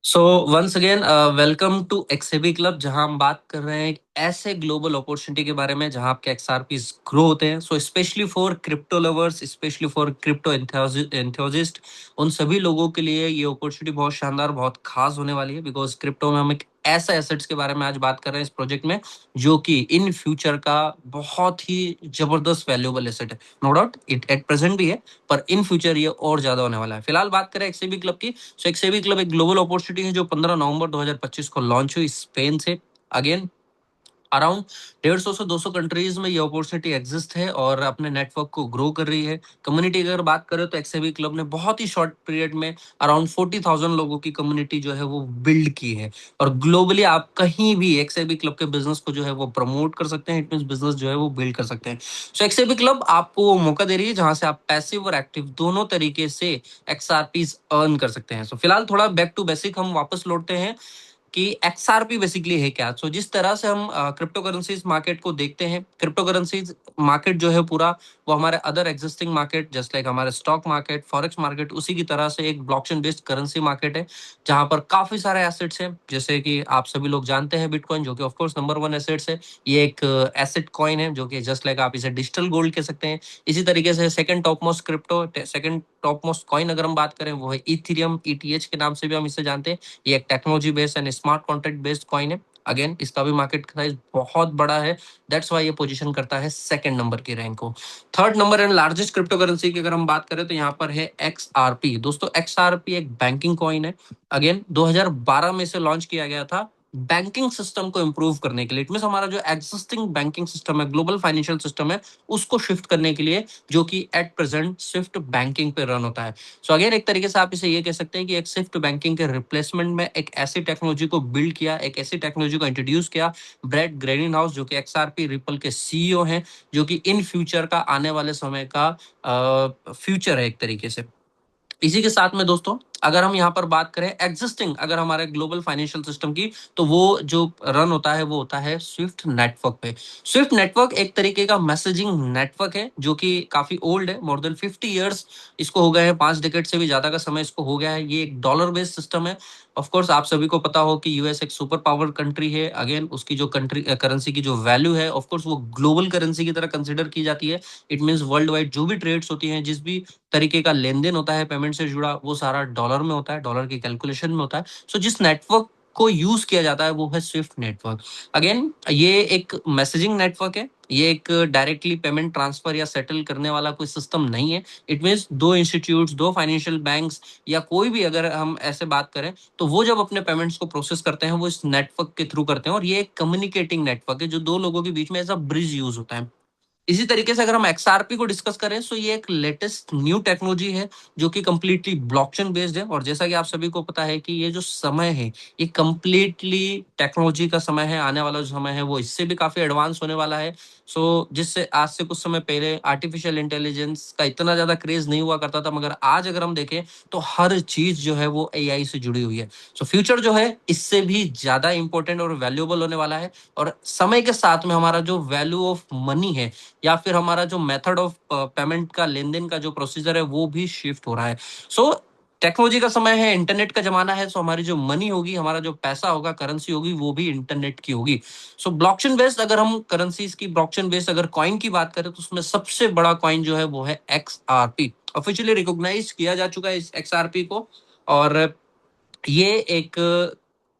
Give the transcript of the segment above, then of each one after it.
So once again welcome to XAB club, जहां हम बात कर रहे हैं एक ऐसे ग्लोबल अपॉर्चुनिटी के बारे में जहां आपके एक्सआरपीस ग्रो होते हैं। So specially for crypto lovers, specially for crypto enthusiast, उन सभी लोगों के लिए ये अपॉर्चुनिटी बहुत शानदार, बहुत खास होने वाली है। बिकॉज क्रिप्टो में हम एक ऐसे एसेट्स के बारे में आज बात कर रहे हैं इस प्रोजेक्ट में, जो कि इन फ्यूचर का बहुत ही जबरदस्त वैल्यूएबल एसेट है। No doubt it at present भी है, पर इन फ्यूचर ये और ज्यादा होने वाला है। फिलहाल बात करें एक्सएबी क्लब की, सो एक्सएबी क्लब एक ग्लोबल अपॉर्चुनिटी है जो 15 नवंबर 2025 को लॉन्च हुई स्पेन से। अगेन अराउंड 150 से 200 कंट्रीज में ये अपॉर्चुनिटी एग्जिस्ट है और अपने नेटवर्क को ग्रो कर रही है। कम्युनिटी अगर बात करें तो एक्सएबी क्लब ने बहुत ही शॉर्ट पीरियड में अराउंड 40,000 लोगों की कम्युनिटी जो है वो बिल्ड की है। और ग्लोबली आप कहीं भी एक्सएबी क्लब के बिजनेस को जो है वो प्रमोट कर सकते हैं। इट मीन बिजनेस जो है वो बिल्ड कर सकते हैं। सो एक्सएबी क्लब आपको वो मौका दे रही है जहां से आप पैसिव और एक्टिव दोनों तरीके से एक्सआरपीज अर्न कर सकते हैं। सो फिलहाल थोड़ा बैक टू बेसिक हम वापस लौटते हैं कि एक्सआरपी बेसिकली है क्या। सो जिस तरह से हम क्रिप्टो करेंसीज मार्केट को देखते हैं, क्रिप्टो करेंसीज मार्केट जो है पूरा वो हमारे other existing market just like हमारे स्टॉक मार्केट, फॉरेक्स मार्केट, उसी की तरह से एक ब्लॉकचेन बेस्ड करेंसी मार्केट है जहां पर काफी सारे एसेट्स हैं। जैसे कि आप सभी लोग जानते हैं बिटकॉइन, जो कि of course number one assets है। ये एक एसेट कॉइन है जो कि जस्ट लाइक आप इसे डिजिटल गोल्ड कह सकते हैं। इसी तरीके से second top most crypto, second top most coin अगर हम बात करें वो है इथेरियम, ईटीएच के नाम से भी हम इसे जानते हैं। ये एक technology based and smart contract based coin है। अगेन इसका भी मार्केट साइज बहुत बड़ा है। दैट्स वाई ये पोजीशन करता है सेकंड नंबर की रैंक को। Third number and largest crypto currency की अगर हम बात करें तो यहाँ पर है एक्सआरपी। दोस्तों एक्सआरपी एक बैंकिंग कॉइन है। अगेन 2012 में से लॉन्च किया गया था बैंकिंग सिस्टम को इंप्रूव करने के लिए। इट मीन हमारा जो एग्जिस्टिंग बैंकिंग सिस्टम है, ग्लोबल फाइनेंशियल सिस्टम है, उसको शिफ्ट करने के लिए, जो कि एट प्रेजेंट स्विफ्ट बैंकिंग पे रन होता है। सो अगेन एक तरीके से आप इसे ये कह सकते हैं कि एक स्विफ्ट बैंकिंग के रिप्लेसमेंट में एक ऐसी टेक्नोलॉजी को बिल्ड किया, एक ऐसी टेक्नोलॉजी को इंट्रोड्यूस किया ब्रेड ग्रेनिन हाउस, जो कि एक्सआरपी रिपल के सीईओ हैं, जो कि इन फ्यूचर का, आने वाले समय का फ्यूचर है एक तरीके से। इसी के साथ में दोस्तों अगर हम यहाँ पर बात करें एग्जिस्टिंग अगर हमारे ग्लोबल फाइनेंशियल सिस्टम की, तो वो जो रन होता है वो होता है स्विफ्ट नेटवर्क पे। स्विफ्ट नेटवर्क एक तरीके का मैसेजिंग नेटवर्क है जो कि काफी ओल्ड है। मोर देन 50 ईयर्स इसको हो गए हैं, 5 डिकेड से भी ज्यादा का समय इसको हो गया है। ये एक डॉलर बेस्ड सिस्टम है। ऑफ कोर्स आप सभी को पता हो कि यूएस एक सुपर पावर कंट्री है। अगेन उसकी जो कंट्री करेंसी की जो वैल्यू है, ऑफ कोर्स वो ग्लोबल करेंसी की तरह कंसिडर की जाती है। इट मींस वर्ल्ड वाइड जो भी ट्रेड्स होती हैं, जिस भी तरीके का लेन देन होता है पेमेंट से जुड़ा, वो सारा डॉलर में होता है, डॉलर की कैलकुलेशन में होता है। सो जिस नेटवर्क को यूज किया जाता है वो है स्विफ्ट नेटवर्क। अगेन ये एक मैसेजिंग नेटवर्क है। ये एक डायरेक्टली पेमेंट ट्रांसफर या सेटल करने वाला कोई सिस्टम नहीं है। इट मीन्स दो इंस्टीट्यूट्स, दो फाइनेंशियल बैंक्स या कोई भी अगर हम ऐसे बात करें, तो वो जब अपने पेमेंट्स को प्रोसेस करते हैं वो इस नेटवर्क के थ्रू करते हैं। और ये एक कम्युनिकेटिंग नेटवर्क है जो दो लोगों के बीच में एज अ ब्रिज यूज होता है। इसी तरीके से अगर हम एक्सआरपी को डिस्कस करें, तो ये एक लेटेस्ट न्यू टेक्नोलॉजी है जो कि कंप्लीटली ब्लॉकचेन बेस्ड है। और जैसा कि आप सभी को पता है कि ये जो समय है ये कंप्लीटली टेक्नोलॉजी का समय है। आने वाला जो समय है वो इससे भी काफी एडवांस होने वाला है। सो जिससे आज से कुछ समय पहले आर्टिफिशियल इंटेलिजेंस का इतना ज्यादा क्रेज नहीं हुआ करता था, मगर आज अगर हम देखें तो हर चीज जो है वो एआई से जुड़ी हुई है। सो फ्यूचर जो है इससे भी ज्यादा इंपॉर्टेंट और वैल्यूएबल होने वाला है। और समय के साथ में हमारा जो वैल्यू ऑफ मनी है या फिर हमारा जो मेथड ऑफ पेमेंट का, लेन देन का जो प्रोसीजर है, वो भी शिफ्ट हो रहा है। सो टेक्नोलॉजी का समय है, इंटरनेट का जमाना है। सो हमारी जो मनी होगी, हमारा जो पैसा होगा, करेंसी होगी, वो भी इंटरनेट की होगी। सो ब्लॉकचेन बेस्ड अगर हम करेंसीज की, ब्लॉकचेन बेस्ड अगर कॉइन की बात करें, तो उसमें सबसे बड़ा कॉइन जो है वो है एक्सआरपी। ऑफिशियली रिकॉग्नाइज किया जा चुका है इस एक्सआरपी को। और ये एक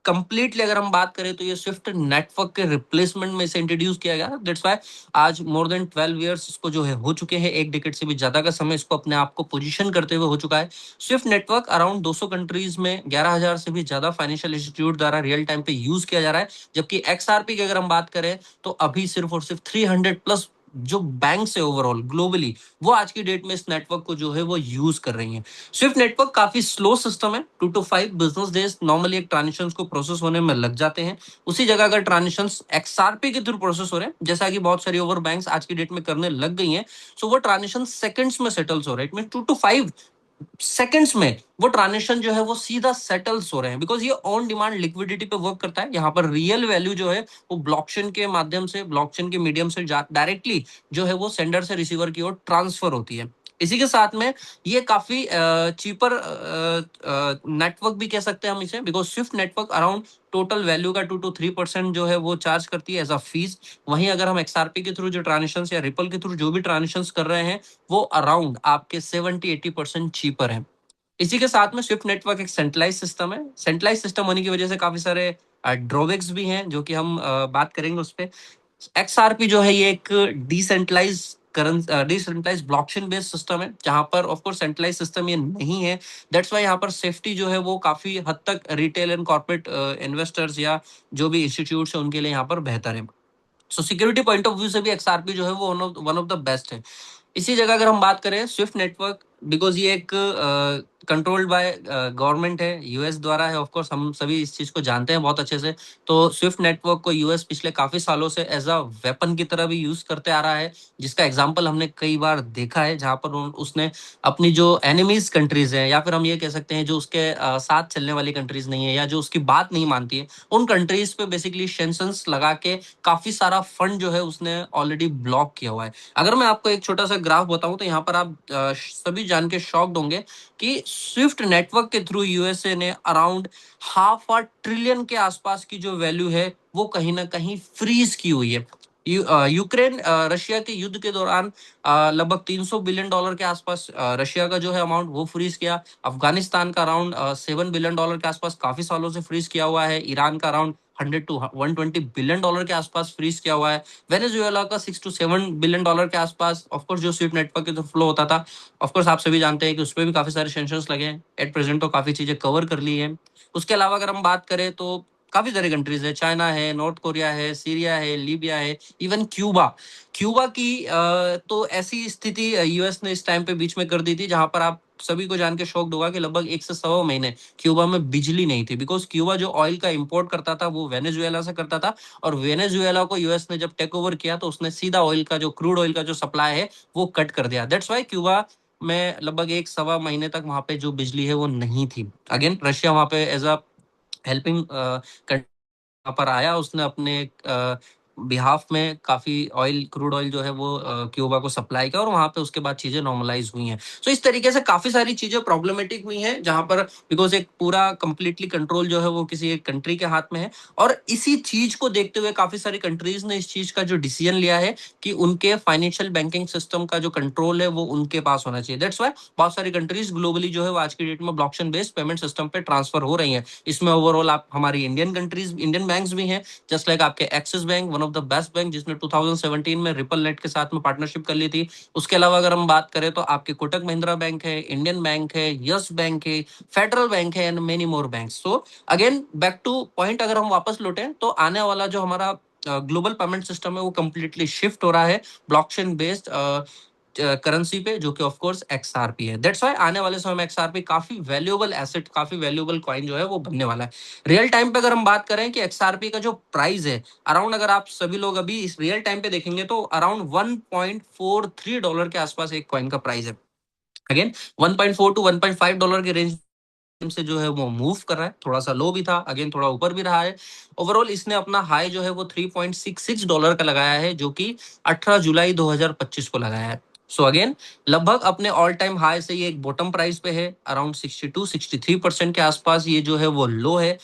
कंप्लीटली अगर हम बात करें तो ये स्विफ्ट नेटवर्क के रिप्लेसमेंट में इसे इंट्रोड्यूस किया गया। दैट्स व्हाई आज मोर देन 12 ईयर्स इसको जो है हो चुके हैं, 1 डिकेड से भी ज्यादा का समय इसको अपने आप को पोजीशन करते हुए हो चुका है। स्विफ्ट नेटवर्क अराउंड 200 कंट्रीज में 11,000 से भी ज्यादा फाइनेंशियल इंस्टीट्यूट द्वारा रियल टाइम पे यूज किया जा रहा है। जबकि एक्सआरपी की अगर हम बात करें तो अभी सिर्फ और सिर्फ 300 प्लस जो बैंक है ओवरऑल ग्लोबली, वो आज की डेट में इस नेटवर्क को जो है वो यूज कर रही हैं। स्विफ्ट नेटवर्क काफी स्लो सिस्टम है। 2 to 5 बिजनेस डेज नॉर्मली एक ट्रांजेक्शन को प्रोसेस होने में लग जाते हैं। उसी जगह अगर ट्रांजेक्शन एक्सआरपी के थ्रू प्रोसेस हो रहे हैं, जैसा कि बहुत सारी ओवर बैंक्स आज की डेट में करने लग गई हैं, सो वो ट्रांजेक्शन सेकंड्स में सेटल्स हो रहे हैं। इट मीन 2 to 5 सेकंड्स में वो ट्रांजेक्शन जो है वो सीधा सेटल्स हो रहे हैं। बिकॉज ये ऑन डिमांड लिक्विडिटी पे वर्क करता है। यहाँ पर रियल वैल्यू जो है वो ब्लॉकचेन के माध्यम से, ब्लॉकचेन के मीडियम से डायरेक्टली जो है वो सेंडर से रिसीवर की ओर ट्रांसफर होती है। इसी के साथ में ये काफी चीपर नेटवर्क भी कह सकते हैं हम इसे, because Swift network around total value का 2 to 3% जो है वो चार्ज करती है एज अ फीस। वहीं अगर हम एक्सआरपी के थ्रू जो ट्रांजेक्शन या रिपल के थ्रू जो भी ट्रांजेक्शन कर रहे हैं वो अराउंड आपके 70-80% चीपर है। इसी के साथ में स्विफ्ट नेटवर्क एक सेंट्रलाइज सिस्टम है। सेंट्रलाइज सिस्टम होने की वजह से काफी सारे ड्रॉबैक्स भी हैं जो कि हम बात करेंगे उस पर। एक्सआरपी जो है ये एक decentralise current decentralise blockchain based system है जहां पर ऑफ कोर्स सेंट्रलाइज सिस्टम ये नहीं है। दैट्स वाई यहाँ पर सेफ्टी जो है वो काफी हद तक रिटेल एंड कॉर्पोरेट इन्वेस्टर्स या जो भी इंस्टीट्यूट्स है उनके लिए यहाँ पर बेहतर है। सो सिक्योरिटी पॉइंट ऑफ व्यू से भी एक्सआरपी जो है वो वन ऑफ द बेस्ट है। इसी जगह अगर हम बात करें स्विफ्ट नेटवर्क, बिकॉज ये एक कंट्रोल्ड बाय गवर्नमेंट है, यूएस द्वारा है, ऑफ कोर्स हम सभी इस चीज को जानते हैं बहुत अच्छे से। तो स्विफ्ट नेटवर्क को यूएस पिछले काफी सालों से एज अ वेपन की तरह भी यूज करते आ रहा है, जिसका एग्जाम्पल हमने कई बार देखा है जहां पर उसने अपनी जो एनिमीज कंट्रीज है या फिर हम ये कह सकते हैं जो उसके साथ चलने वाली कंट्रीज नहीं है या जो उसकी बात नहीं मानती है उन कंट्रीज पे बेसिकली सेंक्शंस लगा के काफी सारा फंड जो है उसने ऑलरेडी ब्लॉक किया हुआ है। अगर मैं आपको एक छोटा सा ग्राफ बताऊं तो यहाँ पर आप सभी जान के शॉक्ड होंगे कि स्विफ्ट नेटवर्क के थ्रू यूएसए ने अराउंड $500 billion के आसपास की जो वैल्यू है वो कहीं ना कहीं फ्रीज की हुई है। यूक्रेन रशिया के युद्ध के दौरान लगभग $300 बिलियन के आसपास रशिया का जो है अमाउंट वो फ्रीज किया। अफगानिस्तान का अराउंड $7 बिलियन के आसपास काफी सालों से फ्रीज किया हुआ है। ईरान का अराउंड $100 to $120 बिलियन के आसपास फ्रीज किया हुआ है। वेनेजुएला का $6 to $7 बिलियन के आसपास ऑफकोर्स जो स्विफ्ट नेटवर्क के थ्रू फ्लो होता था। ऑफकोर्स आप सभी जानते हैं कि उसमें भी काफी सारे सेंक्शंस लगे हैं। एट प्रेजेंट तो काफी चीजें कवर कर ली है। उसके अलावा अगर हम बात करें तो काफी सारी कंट्रीज है, चाइना है, नॉर्थ कोरिया है, सीरिया है, लीबिया है, इवन क्यूबा। क्यूबा की तो ऐसी स्थिति यूएस ने इस टाइम पे बीच में कर दी थी जहां पर आप सभी को जान के शौक होगा कि लगभग 1 से 1.25 महीने क्यूबा में बिजली नहीं थी, बिकॉज क्यूबा जो ऑयल का इंपोर्ट करता था वो वेनेजुएला से करता था। और वेनेजुएला को यूएस ने जब टेक ओवर किया तो उसने सीधा ऑयल का जो क्रूड ऑयल का जो सप्लाई है वो कट कर दिया। दैट्स वाई क्यूबा में लगभग 1 सवा महीने तक वहां पे जो बिजली है वो नहीं थी। अगेन रशिया वहां पे एज अ हेल्पिंग पर आया, उसने अपने बिहाफ में काफी ऑयल क्रूड ऑयल जो है वो क्यूबा को सप्लाई किया और वहां पे उसके बाद चीजें नॉर्मलाइज हुई हैं। सो इस तरीके से काफी सारी चीजें प्रॉब्लमेटिक हुई हैं जहां पर बिकॉज एक पूरा कंप्लीटली कंट्रोल जो है वो किसी एक कंट्री के हाथ में है। और इसी चीज को देखते हुए काफी सारी कंट्रीज ने इस चीज का जो डिसीजन लिया है कि उनके फाइनेंशियल बैंकिंग सिस्टम का जो कंट्रोल है वो उनके पास होना चाहिए। दैट्स वाई बहुत सारी कंट्रीज ग्लोबली जो है वो आज की डेट में ब्लॉकचेन बेस्ड पेमेंट सिस्टम पे ट्रांसफर हो रही है। इसमें ओवरऑल आप हमारी इंडियन बैंक्स भी हैं, जस्ट लाइक आपके axis bank one of the best bank जिसने 2017 में रिपल नेट के साथ में पार्टनरशिप कर ली थी। उसके अलावा अगर हम बात करें तो आपके कोटक महिंद्रा बैंक है, इंडियन बैंक है, यस बैंक है, फेडरल बैंक है and many more bank. So again back two point, अगर हम वापस लौटे तो आने वाला जो हमारा ग्लोबल पेमेंट सिस्टम है वो कंप्लीटली शिफ्ट हो रहा है ब्लॉकचेन बेस्ड करेंसी पे, जो कि ऑफ कोर्स एक्सआरपी है। दैट्स व्हाई आने वाले समय में एक्सआरपी काफी वैल्यूएबल एसेट, काफी वैल्यूएबल कॉइन जो है वो बनने वाला है। रियल टाइम पे अगर हम बात करें कि एक्सआरपी का जो प्राइस है अराउंड, अगर आप सभी लोग अभी इस रियल टाइम पे देखेंगे तो अराउंड $1.43 के आसपास एक कॉइन का प्राइस है। अगेन 1.4 to 1.5 डॉलर के रेंज से जो है वो मूव कर रहा है, थोड़ा सा लो भी था, अगेन थोड़ा ऊपर भी रहा है। ओवरऑल इसने अपना हाई जो है वो $3.66 का लगाया है जो कि 18 जुलाई 2025 को लगाया है। सो अगेन लगभग अपने ऑल टाइम हाई से ये एक बॉटम प्राइस पे है, अराउंड 62-63% के आसपास ये जो है वो लो है।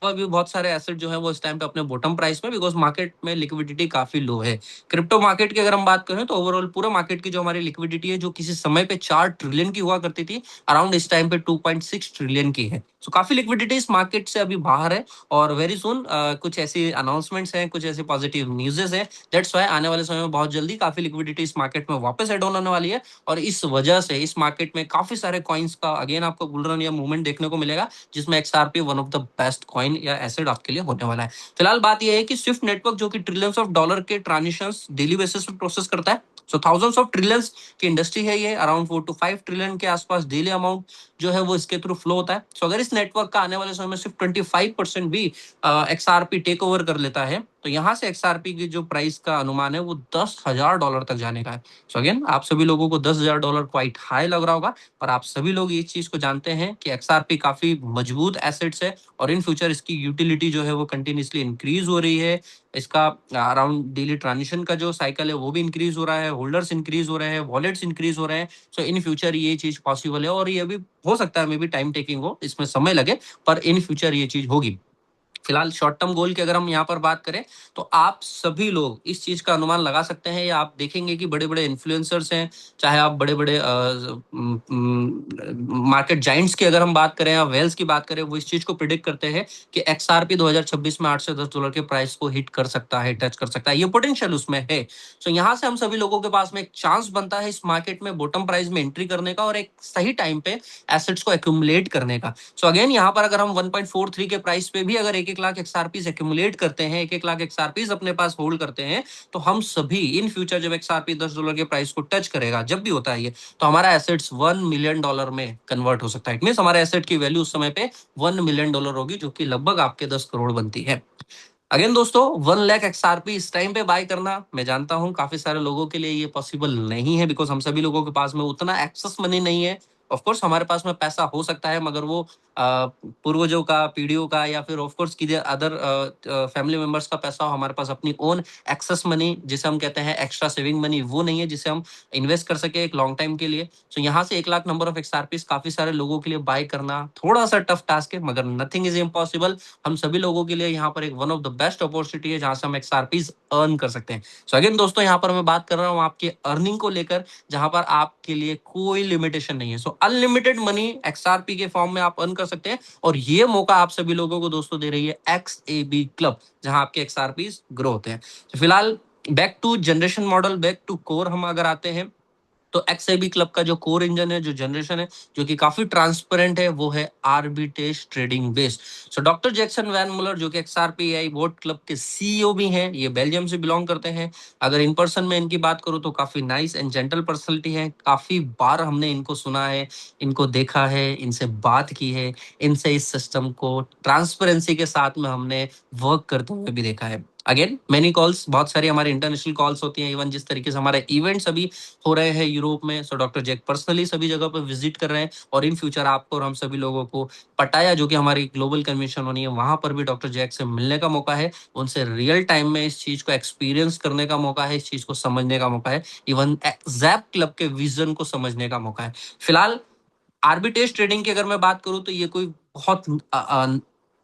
और भी बहुत सारे एसेट जो है वो इस टाइम पे अपने बॉटम प्राइस में, बिकॉज मार्केट में लिक्विडिटी काफी लो है। क्रिप्टो मार्केट की अगर हम बात करें तो ओवरऑल पूरा मार्केट की जो हमारी लिक्विडिटी है जो किसी समय पे 4 ट्रिलियन की हुआ करती थी, अराउंड इस टाइम पे 2.6 ट्रिलियन की है। सो काफी लिक्विडिटी इस मार्केट से अभी बाहर है और वेरी सुन कुछ ऐसी अनाउंसमेंट्स हैं, कुछ ऐसे पॉजिटिव न्यूज़ेस हैं। दैट्स वाई आने वाले समय में बहुत जल्दी काफी लिक्विडिटी इस मार्केट में वापस एड ऑन होने वाली है और इस वजह से इस मार्केट में काफी सारे कॉइन्स का अगेन आपको बुल रन या मूवमेंट देखने को मिलेगा, जिसमें XRP one of the best coin या एसेट आपके लिए होने वाला है। फिलहाल बात यह है कि स्विफ्ट नेटवर्क जो कि ट्रिलियंस ऑफ डॉलर के ट्रांजेक्शंस डेली बेसिस पे प्रोसेस करता है, सो थाउजेंड्स ऑफ ट्रिलियंस की इंडस्ट्री है ये, अराउंड 4 to 5 ट्रिलियन के आसपास डेली अमाउंट जो है वो इसके थ्रू फ्लो होता है। सो अगर इस नेटवर्क का आने वाले समय में सिर्फ 25% भी XRP टेक ओवर कर लेता है तो यहाँ से XRP की जो प्राइस का अनुमान है वो $10,000 तक जाने का है। सो अगेन आप सभी लोगों को $10,000 क्वाइट हाई लग रहा होगा, और आप सभी लोग इस चीज को जानते हैं कि XRP काफी मजबूत एसेट्स है और इन फ्यूचर इसकी यूटिलिटी जो है वो कंटिन्यूसली इंक्रीज हो रही है। इसका अराउंड डेली ट्रांजेक्शन का जो साइकिल है वो भी इंक्रीज हो रहा है, होल्डर्स इंक्रीज हो रहे हैं, वॉलेट्स इंक्रीज हो रहे हैं। सो इन फ्यूचर ये चीज पॉसिबल है, और ये भी हो सकता है मे बी टाइम टेकिंग हो, इसमें समय लगे, पर इन फ्यूचर ये चीज होगी। फिलहाल शॉर्ट टर्म गोल की अगर हम यहाँ पर बात करें तो आप सभी लोग इस चीज का अनुमान लगा सकते हैं, या आप देखेंगे कि बड़े बड़े इन्फ्लुएंसर्स हैं, चाहे आप बड़े बड़े मार्केट जाइंट्स की अगर हम बात करें या वेल्स की बात करें, वो इस चीज को प्रिडिक्ट करते हैं कि XRP 2026 में $8 से $10 के प्राइस को हिट कर सकता है, टच कर सकता है, ये पोटेंशियल उसमें है। सो यहाँ से हम सभी लोगों के पास में एक चांस बनता है इस मार्केट में बॉटम प्राइस में एंट्री करने का और एक सही टाइम पे एसेट्स को एक्यूमुलेट करने का। सो अगेन यहाँ पर अगर हम 1.43 के प्राइस पे भी अगर 1-1 लाख XRPs एक्यूमुलेट करते हैं, 1-1 लाख XRPs अपने पास होल्ड करते हैं, तो हम सभी इन फ्यूचर जब XRP $10 के प्राइस को टच करेगा, जब भी होता है ये, तो हमारा एसेट्स $1 मिलियन में कन्वर्ट हो सकता है। इट मीन हमारे एसेट की वैल्यू उस समय पे $1 मिलियन होगी, जो कि लगभग आपके 10 करोड़ बनती है। अगेन दोस्तों, 1 लाख XRP इस टाइम पे बाय करना, मैं जानता हूं काफी सारे लोगों के लिए ये पॉसिबल नहीं है, बिकॉज हम सभी लोगों के पास में उतना एक्सेस मनी नहीं है। ऑफ कोर्स हमारे पास में पैसा हो सकता है, मगर वो पूर्वजों का, पीढ़ियों का, या फिर ऑफ कोर्स किसी अदर फैमिली मेंबर्स का पैसा हो। हमारे पास अपनी ओन एक्सेस मनी, जिसे हम कहते हैं एक्स्ट्रा सेविंग मनी, वो नहीं है जिसे हम इन्वेस्ट कर सके एक लॉन्ग टाइम के लिए। सो यहाँ से 1 लाख नंबर ऑफ XRPs काफी सारे लोगों के लिए बाय करना थोड़ा सा टफ टास्क है, मगर नथिंग इज इम्पॉसिबल। हम सभी लोगों के लिए यहाँ पर एक one of the best opportunity है जहां से हम XRPs अर्न कर सकते हैं। सो अगेन दोस्तों, यहाँ पर मैं बात कर रहा हूँ आपके अर्निंग को लेकर, जहां पर आपके लिए कोई लिमिटेशन नहीं है। सो अनलिमिटेड मनी XRP के फॉर्म में आप अर्न कर सकते हैं, और ये मौका आप सभी लोगों को दोस्तों दे रही है XAB क्लब, जहां आपके XRPs ग्रो होते हैं। तो फिलहाल back to generation model, back to core हम अगर आते हैं, तो XAB क्लब का जो कोर इंजन है, जो जनरेशन है, जो कि काफी ट्रांसपेरेंट है, वो है arbitrage trading based. So doctor Jackson van Muller, जो कि XRP AI बोर्ड क्लब के CEO भी हैं, ये बेल्जियम से बिलोंग करते हैं। अगर इन पर्सन में इनकी बात करूं तो काफी नाइस एंड जेंटल पर्सनैलिटी है। काफी बार हमने इनको सुना है, इनको देखा है, इनसे बात की है, इनसे इस सिस्टम को ट्रांसपेरेंसी के साथ में हमने वर्क करते हुए भी देखा है। अगेन मेनी कॉल्स, बहुत सारी हमारी इंटरनेशनल कॉल्स होती हैं, इवन जिस तरीके से हमारे इवेंट्स अभी हो रहे हैं यूरोप में। सो डॉक्टर जैक पर्सनली सभी जगह पर विजिट कर रहे हैं, और इन फ्यूचर आपको और हम सभी लोगों को पटाया, जो कि हमारी ग्लोबल कन्वेंशन होनी है, वहां पर भी डॉक्टर जैक से मिलने का मौका है, उनसे रियल टाइम में इस चीज को एक्सपीरियंस करने का मौका है, इस चीज को समझने का मौका है, इवन जैप क्लब के विजन को समझने का मौका है। फिलहाल आर्बिट्रेज ट्रेडिंग की अगर मैं बात करूं तो ये कोई बहुत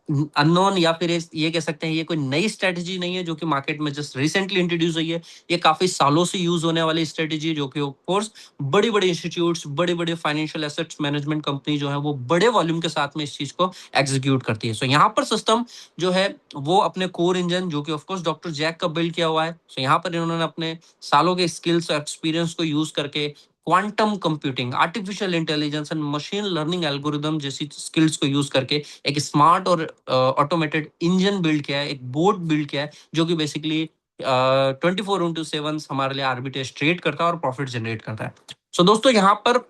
अननोन, या फिर ये कह सकते हैं ये कोई नई स्ट्रेटेजी नहीं है जो कि मार्केट में जस्ट रिसेंटली इंट्रोड्यूस हुई है। ये काफी सालों से यूज होने वाली स्ट्रेटेजी है, जो कि ऑफ कोर्स बड़ी बड़ी इंस्टीट्यूट्स, बड़े बड़े फाइनेंशियल एसेट्स मैनेजमेंट कंपनी जो है वो बड़े वॉल्यूम के साथ में इस चीज को एग्जीक्यूट करती है। सो यहाँ पर सिस्टम जो है वो अपने कोर इंजन, जो कि ऑफ कोर्स डॉक्टर जैक का बिल्ड किया हुआ है, सो यहाँ पर इन्होंने अपने सालों के स्किल्स और एक्सपीरियंस को यूज करके quantum computing, artificial intelligence and machine learning algorithm जैसी स्किल्स को यूज करके एक स्मार्ट और ऑटोमेटेड इंजन बिल्ड किया है, एक बोर्ड बिल्ड किया है, जो कि बेसिकली 24/7 हमारे लिए आर्बिट्रेज ट्रेड करता है और प्रॉफिट जनरेट करता है। सो दोस्तों, यहाँ पर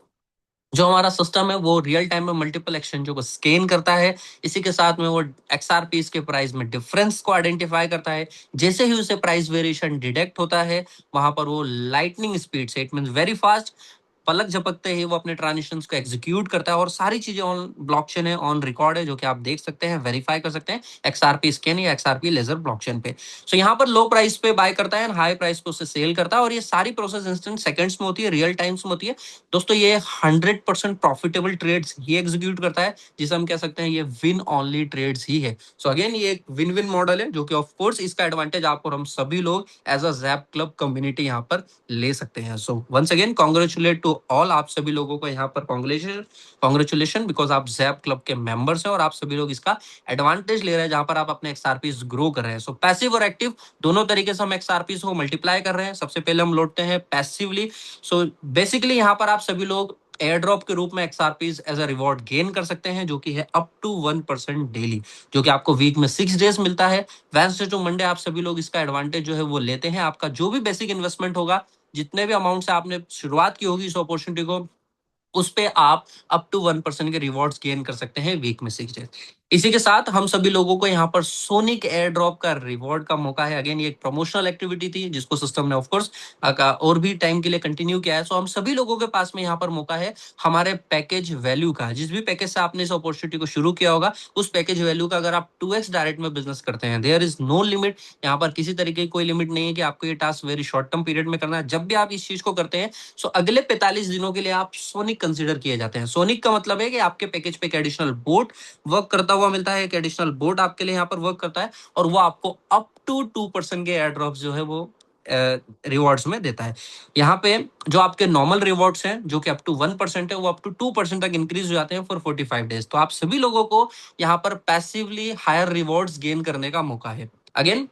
जो हमारा सिस्टम है वो रियल टाइम में मल्टीपल एक्सचेंजों को स्कैन करता है, इसी के साथ में वो XRPs के प्राइस में डिफरेंस को आइडेंटिफाई करता है। जैसे ही उसे प्राइस वेरिएशन डिटेक्ट होता है, वहां पर वो लाइटनिंग स्पीड से, इट मीन वेरी फास्ट, पलक झपकते ही वो अपने ट्रांजेक्शंस को एग्जीक्यूट करता है, और सारी चीजें ऑन ब्लॉकचेन है, ऑन रिकॉर्ड है, जो कि आप देख सकते हैं, वेरीफाई कर सकते हैं XRP स्कैन या XRP लेजर ब्लॉकचेन पे। सो यहाँ पर लो प्राइस पे बाय करता है, हाई प्राइस पे उसे सेल करता है, और ये सारी प्रोसेस इंस्टेंट सेकंड्स में होती है, रियल टाइम्स में होती है। दोस्तों, ये 100% प्रॉफिटेबल ट्रेड्स ही एग्जीक्यूट करता है, जिसे हम कह सकते हैं ये विन ऑनली ट्रेड्स ही है। सो अगेन ये एक विन विन मॉडल है, जो कि ऑफ कोर्स इसका एडवांटेज आप और हम सभी लोग as a Zap club community यहाँ पर ले सकते हैं। So once again congratulate to all, आप सभी लोगों को यहाँ पर कॉन्ग्रेचुलेशन बिकॉज आप जैप क्लब के मेंबर्स हैं, और आप सभी लोग इसका एडवांटेज ले रहे हैं, जहां पर आप अपने XRPs ग्रो कर रहे हैं। सो पैसिव और एक्टिव दोनों तरीके से हम XRPs को मल्टीप्लाई कर रहे हैं। सबसे पहले हम लौटते हैं पैसिवली। सो बेसिकली यहाँ पर आप सभी लोग एयर ड्रॉप के रूप में XRPs as a reward gain कर सकते हैं, जो कि है अप टू 1% डेली, जो कि आपको वीक में 6 डेज मिलता है। वेडनेसडे टू मंडे आप सभी लोग इसका एडवांटेज जो है वो लेते हैं। आपका जो भी बेसिक इन्वेस्टमेंट होगा, जितने भी अमाउंट से आपने शुरुआत की होगी इस अपॉर्चुनिटी को उस पे आप अप टू 1% के रिवॉर्ड्स गेन कर सकते हैं वीक में 6 डेज। इसी के साथ हम सभी लोगों को यहाँ पर सोनिक एयर ड्रॉप का रिवॉर्ड का मौका है। अगेन ये एक प्रमोशनल एक्टिविटी थी जिसको सिस्टम ने ऑफकोर्स और भी टाइम के लिए कंटिन्यू किया है। सो हम सभी लोगों के पास में यहाँ पर मौका है हमारे पैकेज वैल्यू का, जिस भी पैकेज से आपने इस अपॉर्चुनिटी को शुरू किया होगा उस पैकेज वैल्यू का अगर आप 2x डायरेक्ट में बिजनेस करते हैं, देयर इज नो लिमिट। यहाँ पर किसी तरीके की कोई लिमिट नहीं है कि आपको ये task very short term period में करना है। जब भी आप इस चीज को करते हैं सो अगले 45 दिनों के लिए आप सोनिक कंसिडर किए जाते हैं। सोनिक का मतलब है कि आपके पैकेज पे एक एडिशनल बोट वर्क करता हुआ मिलता है, एक एडिशनल बोट आपके लिए यहाँ पर वर्क करता है और वो आपको अप टू 2% के एयर ड्रॉप जो है वो रिवॉर्ड्स में देता है। यहाँ पे जो आपके नॉर्मल रिवॉर्ड्स हैं जो कि अप टू 1% है वो अप टू 2% तक इंक्रीज हो जाते हैं फॉर 45 डेज। तो आप सभी लोगों को यहाँ पर पैसिवली हायर रिवॉर्ड्स गेन करने का मौका है। अगेन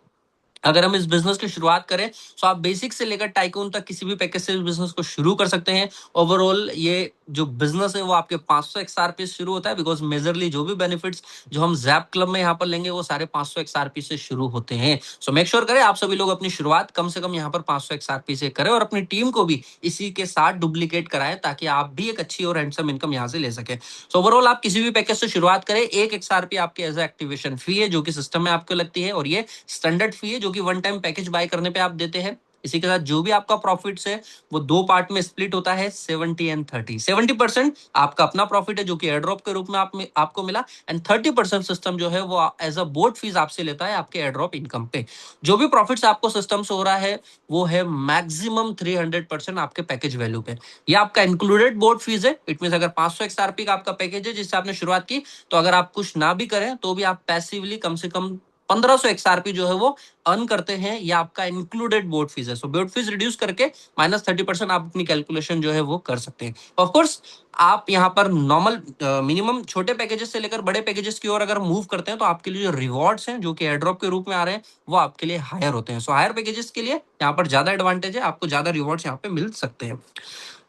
अगर हम इस बिजनेस की शुरुआत करें तो आप बेसिक से लेकर टाइकून तक किसी भी पैकेज से इस बिजनेस को शुरू कर सकते हैं। ओवरऑल ये जो बिजनेस है वो आपके 500 XRP से शुरू होता है, बिकॉज मेजरली जो भी बेनिफिट्स जो हम जैप क्लब में यहाँ पर लेंगे वो सारे 500 XRP से शुरू होते हैं। सो मेक श्योर करें आप सभी लोग अपनी शुरुआत कम से कम यहाँ पर 500 XRP से करें और अपनी टीम को भी इसी के साथ डुप्लीकेट कराएं ताकि आप भी एक अच्छी और हैंडसम इनकम यहाँ से ले सके। सो ओवरऑल आप किसी भी पैकेज से शुरुआत करें, 1 XRP आपकी एज एक्टिवेशन फी है जो कि सिस्टम में आपको लगती है और ये स्टैंडर्ड फी है जो कि वन टाइम पैकेज बाय करने पे आप देते हैं। इसी के साथ जो भी आपका प्रॉफिट्स है वो 2 पार्ट में स्प्लिट होता है, 70 एंड 30। 70% आपका अपना प्रॉफिट है जो कि एयरड्रॉप के रूप में आपको मिला एंड 30% सिस्टम जो है वो एज अ बोर्ड फीस आपसे लेता है आपके एयरड्रॉप इनकम पे। जो भी प्रॉफिट्स आपको सिस्टम से हो रहा है वो है मैक्सिमम 300% आपके पैकेज वैल्यू पे। ये आपका इंक्लूडेड बोर्ड फीस है। इट मीन अगर 500 XRP का आपका पैकेज है जिससे आपने शुरुआत की तो अगर आप कुछ ना भी करें तो भी आप पैसिवली कम से कम 1500 XRP जो है वो अर्न करते हैं। ये आपका इंक्लूडेड बोर्ड फीस है। सो बोर्ड फीस रिड्यूस करके -30% आप अपनी कैलकुलेशन जो है वो कर सकते हैं। ऑफकोर्स आप यहाँ पर नॉर्मल मिनिमम छोटे पैकेजेस से लेकर बड़े पैकेजेस की ओर अगर मूव करते हैं तो आपके लिए जो रिवॉर्ड्स हैं जो कि एयरड्रॉप के रूप में आ रहे हैं वो आपके लिए हायर होते हैं। सो हायर पैकेजेस के लिए यहाँ पर ज्यादा एडवांटेज है, आपको ज्यादा रिवॉर्ड्स यहाँ पे मिल सकते हैं।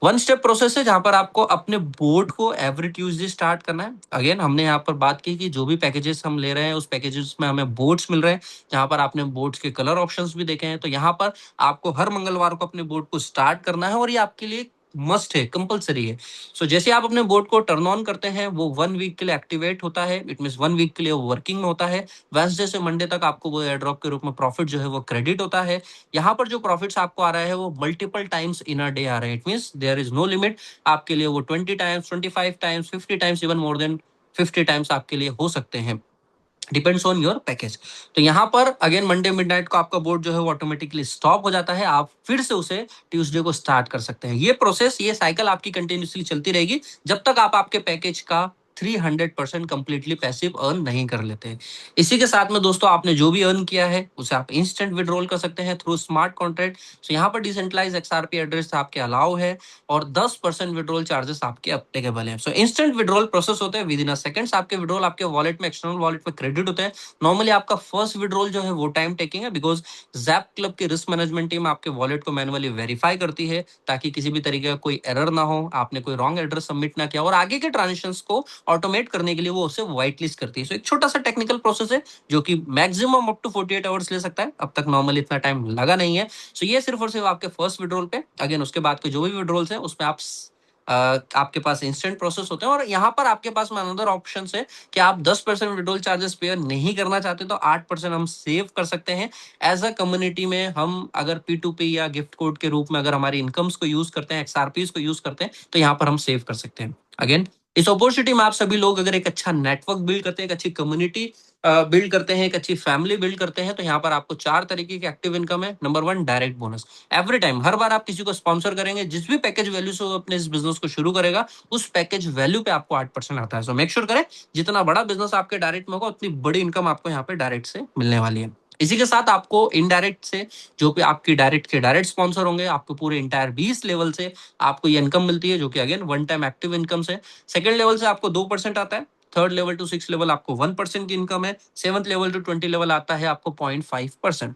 1 स्टेप प्रोसेस है जहां पर आपको अपने बोर्ड को एवरी ट्यूसडे स्टार्ट करना है। अगेन हमने यहाँ पर बात की कि जो भी पैकेजेस हम ले रहे हैं उस पैकेजेस में हमें बोर्ड्स मिल रहे हैं, जहां पर आपने बोर्ड्स के कलर ऑप्शंस भी देखे हैं। तो यहाँ पर आपको हर मंगलवार को अपने बोर्ड को स्टार्ट करना है और ये आपके लिए मस्ट है, कंपलसरी है। सो जैसे आप अपने बोर्ड को टर्न ऑन करते हैं वो 1 वीक के लिए एक्टिवेट होता है। इट मीन 1 वीक के लिए वो वर्किंग में होता है। वेडनेसडे से मंडे तक आपको वो एयर ड्रॉप के रूप में प्रॉफिट जो है वो क्रेडिट होता है। यहाँ पर जो प्रॉफिट्स आपको आ रहा है वो multiple times in a day आ रहे हैं। It means there is no limit. आपके लिए वो 20 times, 25 times, 50 times, even more than 50 times आपके लिए हो सकते हैं, डिपेंड्स ऑन योर पैकेज। तो यहाँ पर अगेन मंडे मिडनाइट को आपका बोर्ड जो है वो ऑटोमेटिकली स्टॉप हो जाता है, आप फिर से उसे ट्यूसडे को स्टार्ट कर सकते हैं। ये प्रोसेस, ये साइकिल आपकी कंटिन्यूसली चलती रहेगी जब तक आप आपके पैकेज का 300% कंप्लीटली पैसिव अर्न नहीं कर लेते। इसी के साथ में दोस्तों आपने जो भी अर्न किया है उसे आप इंस्टेंट विड्रॉल कर सकते हैं थ्रू स्मार्ट कॉन्ट्रैक्ट। सो यहाँ पर डिसेंट्रलाइज XRP एड्रेस आपके अलाउ है और 10% विड्रॉल चार्जेस आपके अप्लीकेबल है। सो इंस्टेंट विड्रॉल प्रोसेस होते हैं विद इन अ सेकंड्स। आपके विड्रॉल आपके वॉलेट में, एक्सटर्नल वॉलेट में क्रेडिट होते हैं। नॉर्मली आपका फर्स्ट विड्रॉल जो है वो टाइम टेकिंग है बिकॉज जैप क्लब की रिस्क मैनेजमेंट टीम आपके वॉलेट को मैनुअली वेरीफाई करती है ताकि किसी भी तरीके का कोई एरर ना हो, आपने कोई रॉन्ग एड्रेस सबमिट ना किया, और आगे के ट्रांजेक्शन को ऑटोमेट करने के लिए वो उसे व्हाइट लिस्ट करती है। सो एक छोटा सा टेक्निकल प्रोसेस है जो कि मैक्सिमम अप टू 48 आवर्स ले सकता है। अब तक नॉर्मली इतना टाइम लगा नहीं है। सो ये सिर्फ और सिर्फ आपके फर्स्ट विड्रॉल पे। अगेन उसके बाद के जो भी विड्रॉल्स है उसमें आपके पास इंस्टेंट प्रोसेस होते हैं और यहाँ पर आपके पास में अनदर ऑप्शन है कि आप 10% विड्रॉल चार्जेस पे नहीं करना चाहते तो 8% हम सेव कर सकते हैं। एज अ कम्युनिटी में हम अगर P2P या गिफ्ट कोड के रूप में अगर हमारी इनकम्स को यूज करते हैं, XRPs को यूज करते हैं, तो यहाँ पर हम सेव कर सकते हैं। अगेन इस अपॉर्चुनिटी में आप सभी लोग अगर एक अच्छा नेटवर्क बिल्ड करते हैं, एक अच्छी कम्युनिटी बिल्ड करते हैं, एक अच्छी फैमिली बिल्ड करते हैं, तो यहाँ पर आपको 4 तरीके की एक्टिव इनकम है। Number 1, direct bonus. Every time, हर बार आप किसी को स्पॉन्सर करेंगे, जिस भी पैकेज वैल्यू से वो अपने इस बिजनेस को शुरू करेगा उस पैकेज वैल्यू पे आपको 8% आता है। सो मेक श्योर करें जितना बड़ा बिजनेस आपके डायरेक्ट में होगा उतनी बड़ी इनकम आपको यहाँ पे डायरेक्ट से मिलने वाली है। इसी के साथ आपको इनडायरेक्ट से जो भी आपकी डायरेक्ट के डायरेक्ट स्पॉन्सर होंगे, आपको पूरे इंटायर 20 लेवल से आपको ये इनकम मिलती है जो कि again one time active income से। सेकंड लेवल से आपको 2% आता है। थर्ड लेवल टू 6 लेवल आपको 1% की इनकम है। 7th लेवल टू 20 लेवल आता है आपको 0.5%।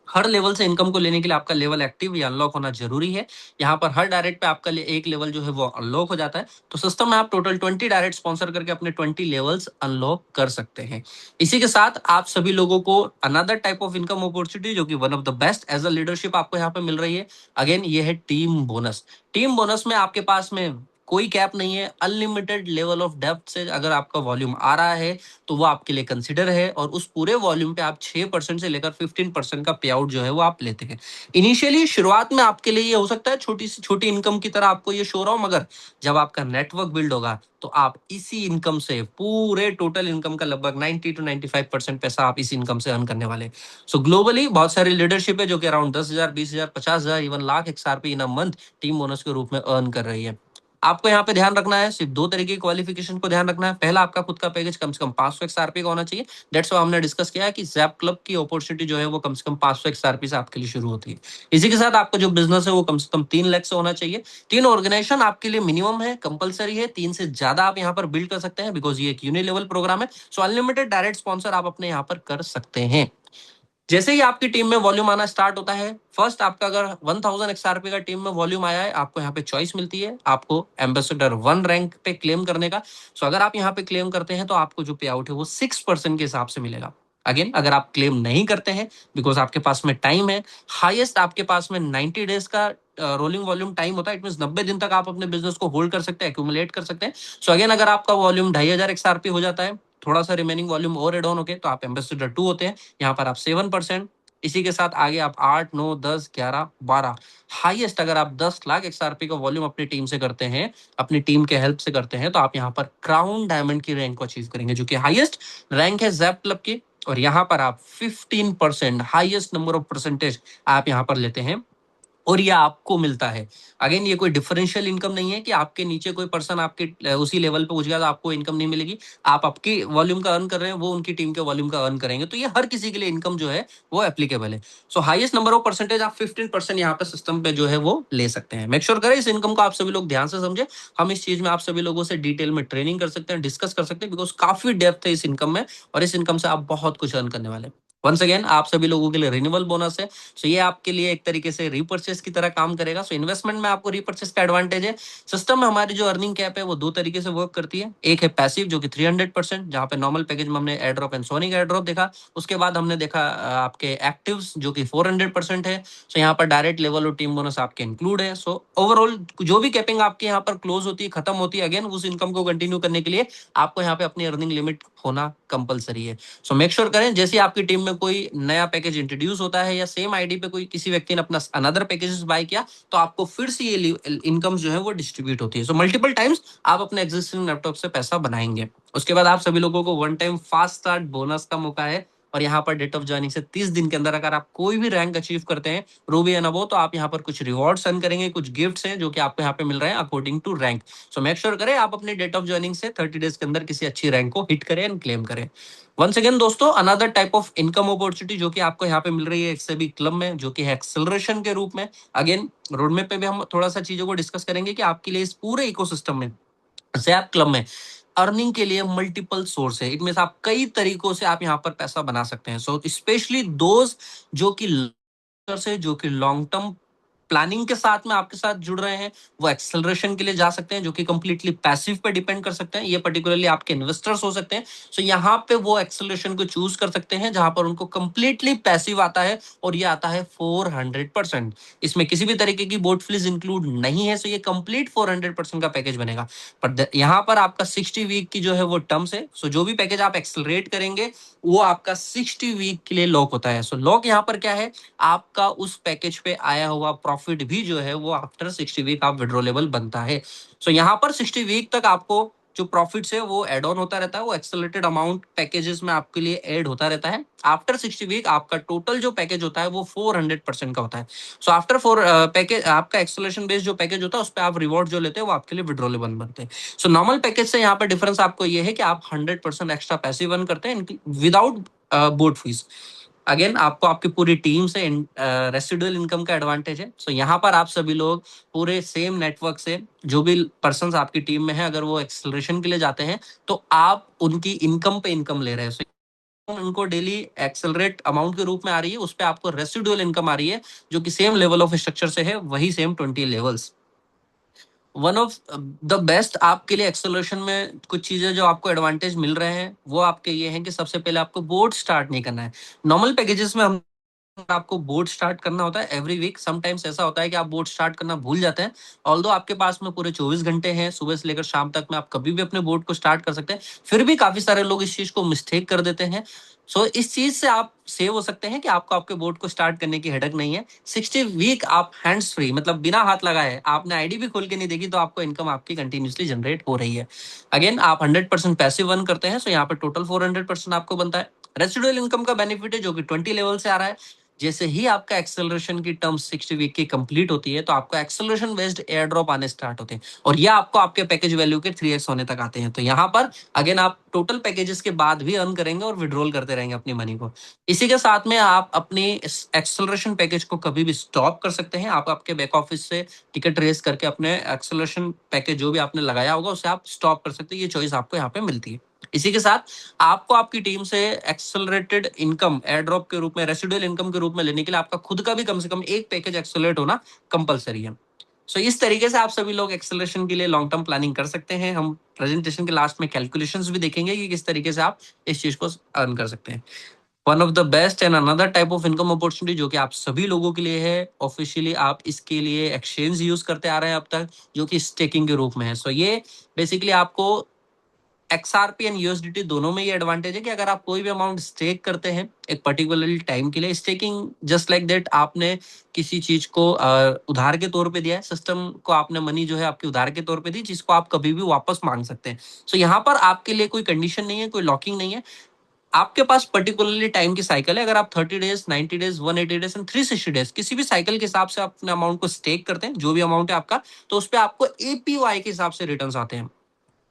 हर लेवल से इनकम को लेने के लिए आपका लेवल एक्टिव या अनलॉक होना जरूरी है। यहाँ पर हर डायरेक्ट पे आपका एक लेवल जो है वो अनलॉक हो जाता है। तो सिस्टम में आप टोटल 20 डायरेक्ट स्पॉन्सर करके अपने 20 लेवल्स अनलॉक कर सकते हैं। इसी के साथ आप सभी लोगों को another type of income opportunity जो कि one of the best as a leadership आपको यहाँ पे मिल रही है। अगेन ये है टीम बोनस। टीम बोनस में आपके पास में कोई कैप नहीं है, अनलिमिटेड लेवल ऑफ डेप्थ से अगर आपका वॉल्यूम आ रहा है तो वो आपके लिए कंसिडर है, और उस पूरे वॉल्यूम पे आप 6% से लेकर 15% का पे आउट जो है वो आप लेते हैं। इनिशियली शुरुआत में आपके लिए ये हो सकता है छोटी सी छोटी इनकम की तरह आपको ये शो हो रहा हो, मगर जब आपका नेटवर्क बिल्ड होगा तो आप इसी इनकम से पूरे टोटल इनकम का लगभग 90 to 95% पैसा आप इस इनकम से अर्न करने वाले। सो ग्लोबली बहुत सारी लीडरशिप है जो कि around 10,000, 20,000, 50,000, even lakh XRP in a month team bonus के रूप में अर्न कर रही है। आपको यहाँ पे ध्यान रखना है, सिर्फ दो तरीके की क्वालिफिकेशन को ध्यान रखना है। पहला, आपका खुद का पैकेज कम से कम 500 XRP का होना चाहिए। दैट्स व्हाई हमने डिस्कस किया है कि जैप क्लब की अपॉर्चुनिटी जो है वो कम से कम 500 XRP से आपके लिए शुरू होती है। इसी के साथ आपका जो बिजनेस है वो कम से कम 3 लाख से होना चाहिए। 3 ऑर्गेनाइजेशन आपके लिए मिनिमम है, कंपलसरी है। 3 से ज्यादा आप यहाँ पर बिल्ड कर सकते हैं, बिकॉज ये एक यूनिलेवल प्रोग्राम है। सो अनलिमिटेड डायरेक्ट स्पॉन्सर आप अपने यहाँ पर कर सकते हैं। जैसे ही आपकी टीम में वॉल्यूम आना स्टार्ट होता है, फर्स्ट आपका अगर 1000 XRP का टीम में वॉल्यूम आया है, आपको यहाँ पे चॉइस मिलती है आपको एम्बेसडर 1 रैंक पे क्लेम करने का। सो अगर आप यहाँ पे क्लेम करते हैं तो आपको जो पे आउट है वो 6% के हिसाब से मिलेगा। अगेन, अगर आप क्लेम नहीं करते हैं, बिकॉज आपके पास में टाइम है, हाईएस्ट आपके पास में 90 डेज का रोलिंग वॉल्यूम टाइम होता है। इट मीन 90 दिन तक आप अपने बिजनेस को होल्ड कर सकते हैं, एक्यूमुलेट कर सकते हैं। सो अगेन, अगर आपका वॉल्यूम 2500 XRP हो जाता है, थोड़ा सा रिमेनिंग वॉल्यूम और एड ऑन होके, तो आप एम्बेसडर 2 होते हैं। यहाँ पर आप 7%, इसी के साथ आगे आप 8, 9, 10, 11, 12, हाईएस्ट अगर आप 10 लाख XRP का वॉल्यूम अपनी टीम से करते हैं, अपनी टीम के हेल्प से करते हैं, तो आप यहाँ पर क्राउन डायमंड की रैंक को अचीव करेंगे, जो कि हाईएस्ट रैंक है जैप क्लब की। और यहाँ पर आप 15%, हाईएस्ट नंबर ऑफ परसेंटेज आप यहाँ पर लेते हैं, और ये आपको मिलता है। अगेन, ये कोई डिफरेंशियल इनकम नहीं है कि आपके नीचे कोई पर्सन आपके उसी लेवल पे पहुंच गया तो आपको इनकम नहीं मिलेगी। आप आपकी वॉल्यूम का अर्न कर रहे हैं, वो उनकी टीम के वॉल्यूम का अर्न करेंगे, तो ये हर किसी के लिए इनकम जो है वो एप्लीकेबल है। सो हाईएस्ट नंबर ऑफ परसेंटेज आप 15% यहाँ पे सिस्टम पे जो है वो ले सकते हैं। मेक श्योर करें इस इनकम को आप सभी लोग ध्यान से समझे। हम इस चीज में आप सभी लोगों से डिटेल में ट्रेनिंग कर सकते हैं, डिस्कस कर सकते हैं, बिकॉज काफी डेप्थ है इस इनकम में, और इस इनकम से आप बहुत कुछ अर्न करने वाले हैं। वंस अगेन, आप सभी लोगों के लिए रिन्यूअल बोनस है। सो ये आपके लिए एक तरीके से रीपर्चेस की तरह काम करेगा। सो इन्वेस्टमेंट में आपको रीपर्चेस का एडवांटेज है। सिस्टम में हमारी जो अर्निंग कैप है वो दो तरीके से वर्क करती है। एक है पैसिव, जो कि 300%, जहां पे नॉर्मल पैकेज में हमने air drop and sonic air drop देखा। उसके बाद हमने देखा आपके एक्टिव्स, जो कि 400% है। सो यहाँ पर डायरेक्ट लेवल और टीम बोनस आपके इंक्लूड है। सो ओवरऑल जो भी कैपिंग आपके यहाँ पर क्लोज होती है, खत्म होती है, अगेन उस इनकम को कंटिन्यू करने के लिए आपको यहाँ पे अपनी अर्निंग लिमिट होना कंपलसरी है। सो मेक श्योर करें, जैसे आपकी टीम में कोई नया पैकेज इंट्रोड्यूस होता है या सेम आईडी पे कोई किसी व्यक्ति ने अपना अनदर पैकेजेस बाय किया, तो आपको फिर से ये इनकम जो है वो डिस्ट्रीब्यूट होती है। सो मल्टीपल टाइम्स आप अपने एग्जिस्टिंग लैपटॉप से पैसा बनाएंगे। उसके बाद आप सभी लोगों को one time fast start bonus का मौका है, और यहाँ पर डेट ऑफ ज्वाइनिंग से 30 दिन के अंदर अगर आप कोई भी रैंक अचीव करते हैं रूबी एंड अबो, तो आप यहाँ पर कुछ रिवॉर्ड्स अर्न करेंगे, कुछ गिफ्ट्स हैं जो कि आपको यहाँ पे मिल रहे हैं according to rank. So make sure करें आप अपनी डेट ऑफ ज्वाइनिंग से 30 डेज के अंदर किसी अच्छी रैंक को हिट करें एंड क्लेम करें। वंस अगेन दोस्तों, another type of income opportunity जो कि आपको यहाँ पे मिल रही है एक्सेबी क्लब में, जो कि है एक्सेलरेशन के रूप में। अगेन, रोडमैप पे भी हम थोड़ा सा चीजों को डिस्कस करेंगे कि आपके लिए इस पूरे इकोसिस्टम में, जैप क्लब में, अर्निंग के लिए मल्टीपल सोर्स है। इट मीन आप कई तरीकों से आप यहाँ पर पैसा बना सकते हैं। सो स्पेशली दोस्त जो कि से जो कि लॉन्ग टर्म प्लानिंग के साथ में आपके साथ जुड़ रहे हैं, वो एक्सेलरेशन के लिए जा सकते हैं, जो कि कंप्लीटली पैसिव पे डिपेंड कर सकते हैं। ये पर्टिकुलरली आपके इन्वेस्टर्स हो सकते हैं। सो यहाँ पे वो एक्सेलरेशन को चूज कर सकते हैं जहां पर उनको कंप्लीटली पैसिव आता है, और ये आता है 400%। इसमें किसी भी तरीके की बोर्ड फीस इंक्लूड नहीं है। सो ये कंप्लीट 400% का पैकेज बनेगा। पर यहाँ पर आपका 60 वीक की जो है वो टर्म्स है। सो जो भी पैकेज आप एक्सेलरेट करेंगे वो आपका 60 वीक के लिए लॉक होता है। सो लॉक यहाँ पर क्या है, आपका उस पैकेज पे आया हुआ प्रॉफिट भी जो है वो आफ्टर 60 वीक आप विड्रॉलेबल बनता है। सो यहाँ पर 60 वीक तक आपको जो प्रॉफिट्स है वो एड ऑन होता रहता है, वो एक्सेलरेटेड अमाउंट पैकेजेस में आपके लिए ऐड होता रहता है। आफ्टर 60 वीक आपका टोटल जो पैकेज होता है वो 400% का होता है। सो आफ्टर 4 पैकेज आपका एक्सेलरेशन बेस्ड जो पैकेज होता है उस पर आप रिवॉर्ड जो लेते हैं वो आपके लिए विड्रॉलेबल बनते हैं। सो नॉर्मल पैकेज से यहाँ पर डिफरेंस आपको ये है कि आप 100% एक्स्ट्रा पैसे अर्न करते हैं विदाउट बोर्ड फीस। अगेन, आपको आपकी पूरी टीम से रेसिडुअल इनकम का एडवांटेज है। सो यहाँ पर आप सभी लोग पूरे सेम नेटवर्क से, जो भी पर्संस आपकी टीम में है, अगर वो एक्सेलरेशन के लिए जाते हैं तो आप उनकी इनकम पे इनकम ले रहे हैं। So, उनको डेली एक्सेलरेट अमाउंट के रूप में आ रही है, उस पर आपको रेसिडुअल इनकम आ रही है, जो कि सेम लेवल ऑफ स्ट्रक्चर से है, वही same 20 levels. One of the best आपके लिए एक्सेलरेशन में कुछ चीजें जो आपको एडवांटेज मिल रहे हैं वो आपके ये हैं कि सबसे पहले आपको बोर्ड स्टार्ट नहीं करना है। नॉर्मल पैकेजेस में हम आपको बोर्ड स्टार्ट करना होता है एवरी वीक। समटाइम्स ऐसा होता है कि आप बोर्ड स्टार्ट करना भूल जाते हैं, ऑल्दो आपके पास में पूरे 24 घंटे हैं सुबह से लेकर शाम तक में, आप कभी भी अपने बोर्ड को स्टार्ट कर सकते हैं। फिर भी काफी सारे लोग इस चीज को मिस्टेक कर देते हैं। सो इस चीज से आप सेव हो सकते हैं कि आपको आपके बोर्ड को स्टार्ट करने की हेडक नहीं है। 60 वीक आप हैंड्स फ्री, मतलब बिना हाथ लगाए, आपने आईडी भी खोल के नहीं देखी तो आपको इनकम आपकी कंटिन्यूसली जनरेट हो रही है। अगेन आप 100% पैसिव अर्न करते हैं, सो यहाँ पे टोटल 400% आपको बनता है। रेसिडुअल इनकम का बेनिफिट है जो कि 20 लेवल से आ रहा है। जैसे ही आपका एक्सेलरेशन की टर्म 60 वीक की कंप्लीट होती है तो आपको एक्सेलरेशन बेस्ड एयर ड्रॉप आने स्टार्ट होते हैं, और ये आपको आपके पैकेज वैल्यू के 3x होने तक आते हैं। तो यहाँ पर अगेन आप टोटल पैकेजेस के बाद भी अर्न करेंगे और विड्रॉल करते रहेंगे अपनी मनी को। इसी के साथ में आप अपनी एक्सेलरेशन पैकेज को कभी भी स्टॉप कर सकते हैं। आप आपके बैक ऑफिस से टिकट रेस करके अपने एक्सेलरेशन पैकेज जो भी आपने लगाया होगा उसे आप स्टॉप कर सकते हैं। ये चॉइस आपको यहाँ पे मिलती है। इसी के साथ आपको आपकी टीम से एक्सेलरेटेड इनकम एयर ड्रॉप के रूप में, रेसिडुअल इनकम के रूप में लेने के लिए आपका खुद का भी कम से कम एक पैकेज एक्सेलरेट होना कंपलसरी है। सो इस तरीके से आप सभी लोग एक्सेलरेशन के लिए लॉन्ग टर्म प्लानिंग कर सकते हैं। हम प्रेजेंटेशन के लास्ट में कैलकुलेशंस भी देखेंगे कि किस तरीके से आप इस चीज को अर्न कर सकते हैं। One of the best and another type of income opportunity जो कि आप सभी लोगों के लिए है, ऑफिशियली आप इसके लिए एक्सचेंज यूज करते आ रहे हैं अब तक, जो कि स्टेकिंग के रूप में है। सो ये बेसिकली आपको XRP एंड यूएसडीटी दोनों में ये एडवांटेज है कि अगर आप कोई भी अमाउंट स्टेक करते हैं एक पर्टिकुलर टाइम के लिए, स्टेकिंग जस्ट लाइक दैट, आपने किसी चीज को उधार के तौर पे दिया है, सिस्टम को आपने मनी जो है आपकी उधार के तौर पे दी, जिसको आप कभी भी वापस मांग सकते हैं। सो यहाँ पर आपके लिए कोई कंडीशन नहीं है, कोई लॉकिंग नहीं है। आपके पास पर्टिकुलरली टाइम की साइकिल है। अगर आप 30 days, 90 days, 180 days and 360 days किसी भी साइकिल के हिसाब से अपने अमाउंट को स्टेक करते हैं, जो भी अमाउंट है आपका, तो उस पर आपको एपीवाई के हिसाब से रिटर्न आते हैं।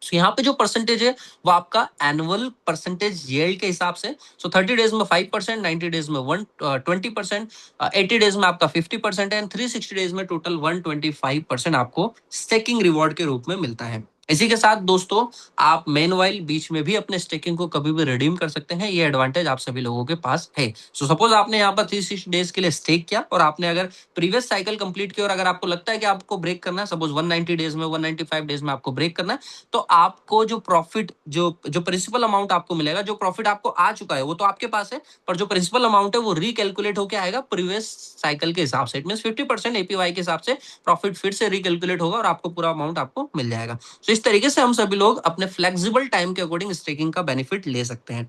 So, यहाँ पे जो परसेंटेज है वो आपका एनुअल परसेंटेज येल्ड के हिसाब से। सो 30 डेज में 5%, 90 डेज में 120%, 80 डेज में आपका 50% है, 360 डेज में टोटल 125% आपको स्टेकिंग रिवॉर्ड के रूप में मिलता है। इसी के साथ दोस्तों आप मेन वाइल बीच में भी अपने स्टेकिंग को कभी भी रिडीम कर सकते हैं। ये एडवांटेज आप सभी लोगों के पास है। सो सपोज आपने यहाँ पर 360 डेज के लिए स्टेक किया और आपने अगर प्रीवियस साइकिल कंप्लीट की और अगर आपको लगता है कि आपको ब्रेक करना है, सपोज 190 डेज में, 195 डेज में आपको ब्रेक करना है, तो आपको जो प्रॉफिट, जो जो प्रिंसिपल अमाउंट आपको मिलेगा, जो प्रॉफिट आपको आ चुका है वो तो आपके पास है, पर जो प्रिंसिपल अमाउंट है वो रिकैलकुलेट होकर आएगा प्रीवियस साइकिल के हिसाब से। इट मींस 50% एपीवाई के हिसाब से प्रॉफिट फिर से रिकैलकुलेट होगा और आपको पूरा अमाउंट आपको मिल जाएगा। तो इस तरीके से हम सभी लोग अपने फ्लेक्सिबल टाइम के अकॉर्डिंग स्टेकिंग का बेनिफिट ले सकते हैं।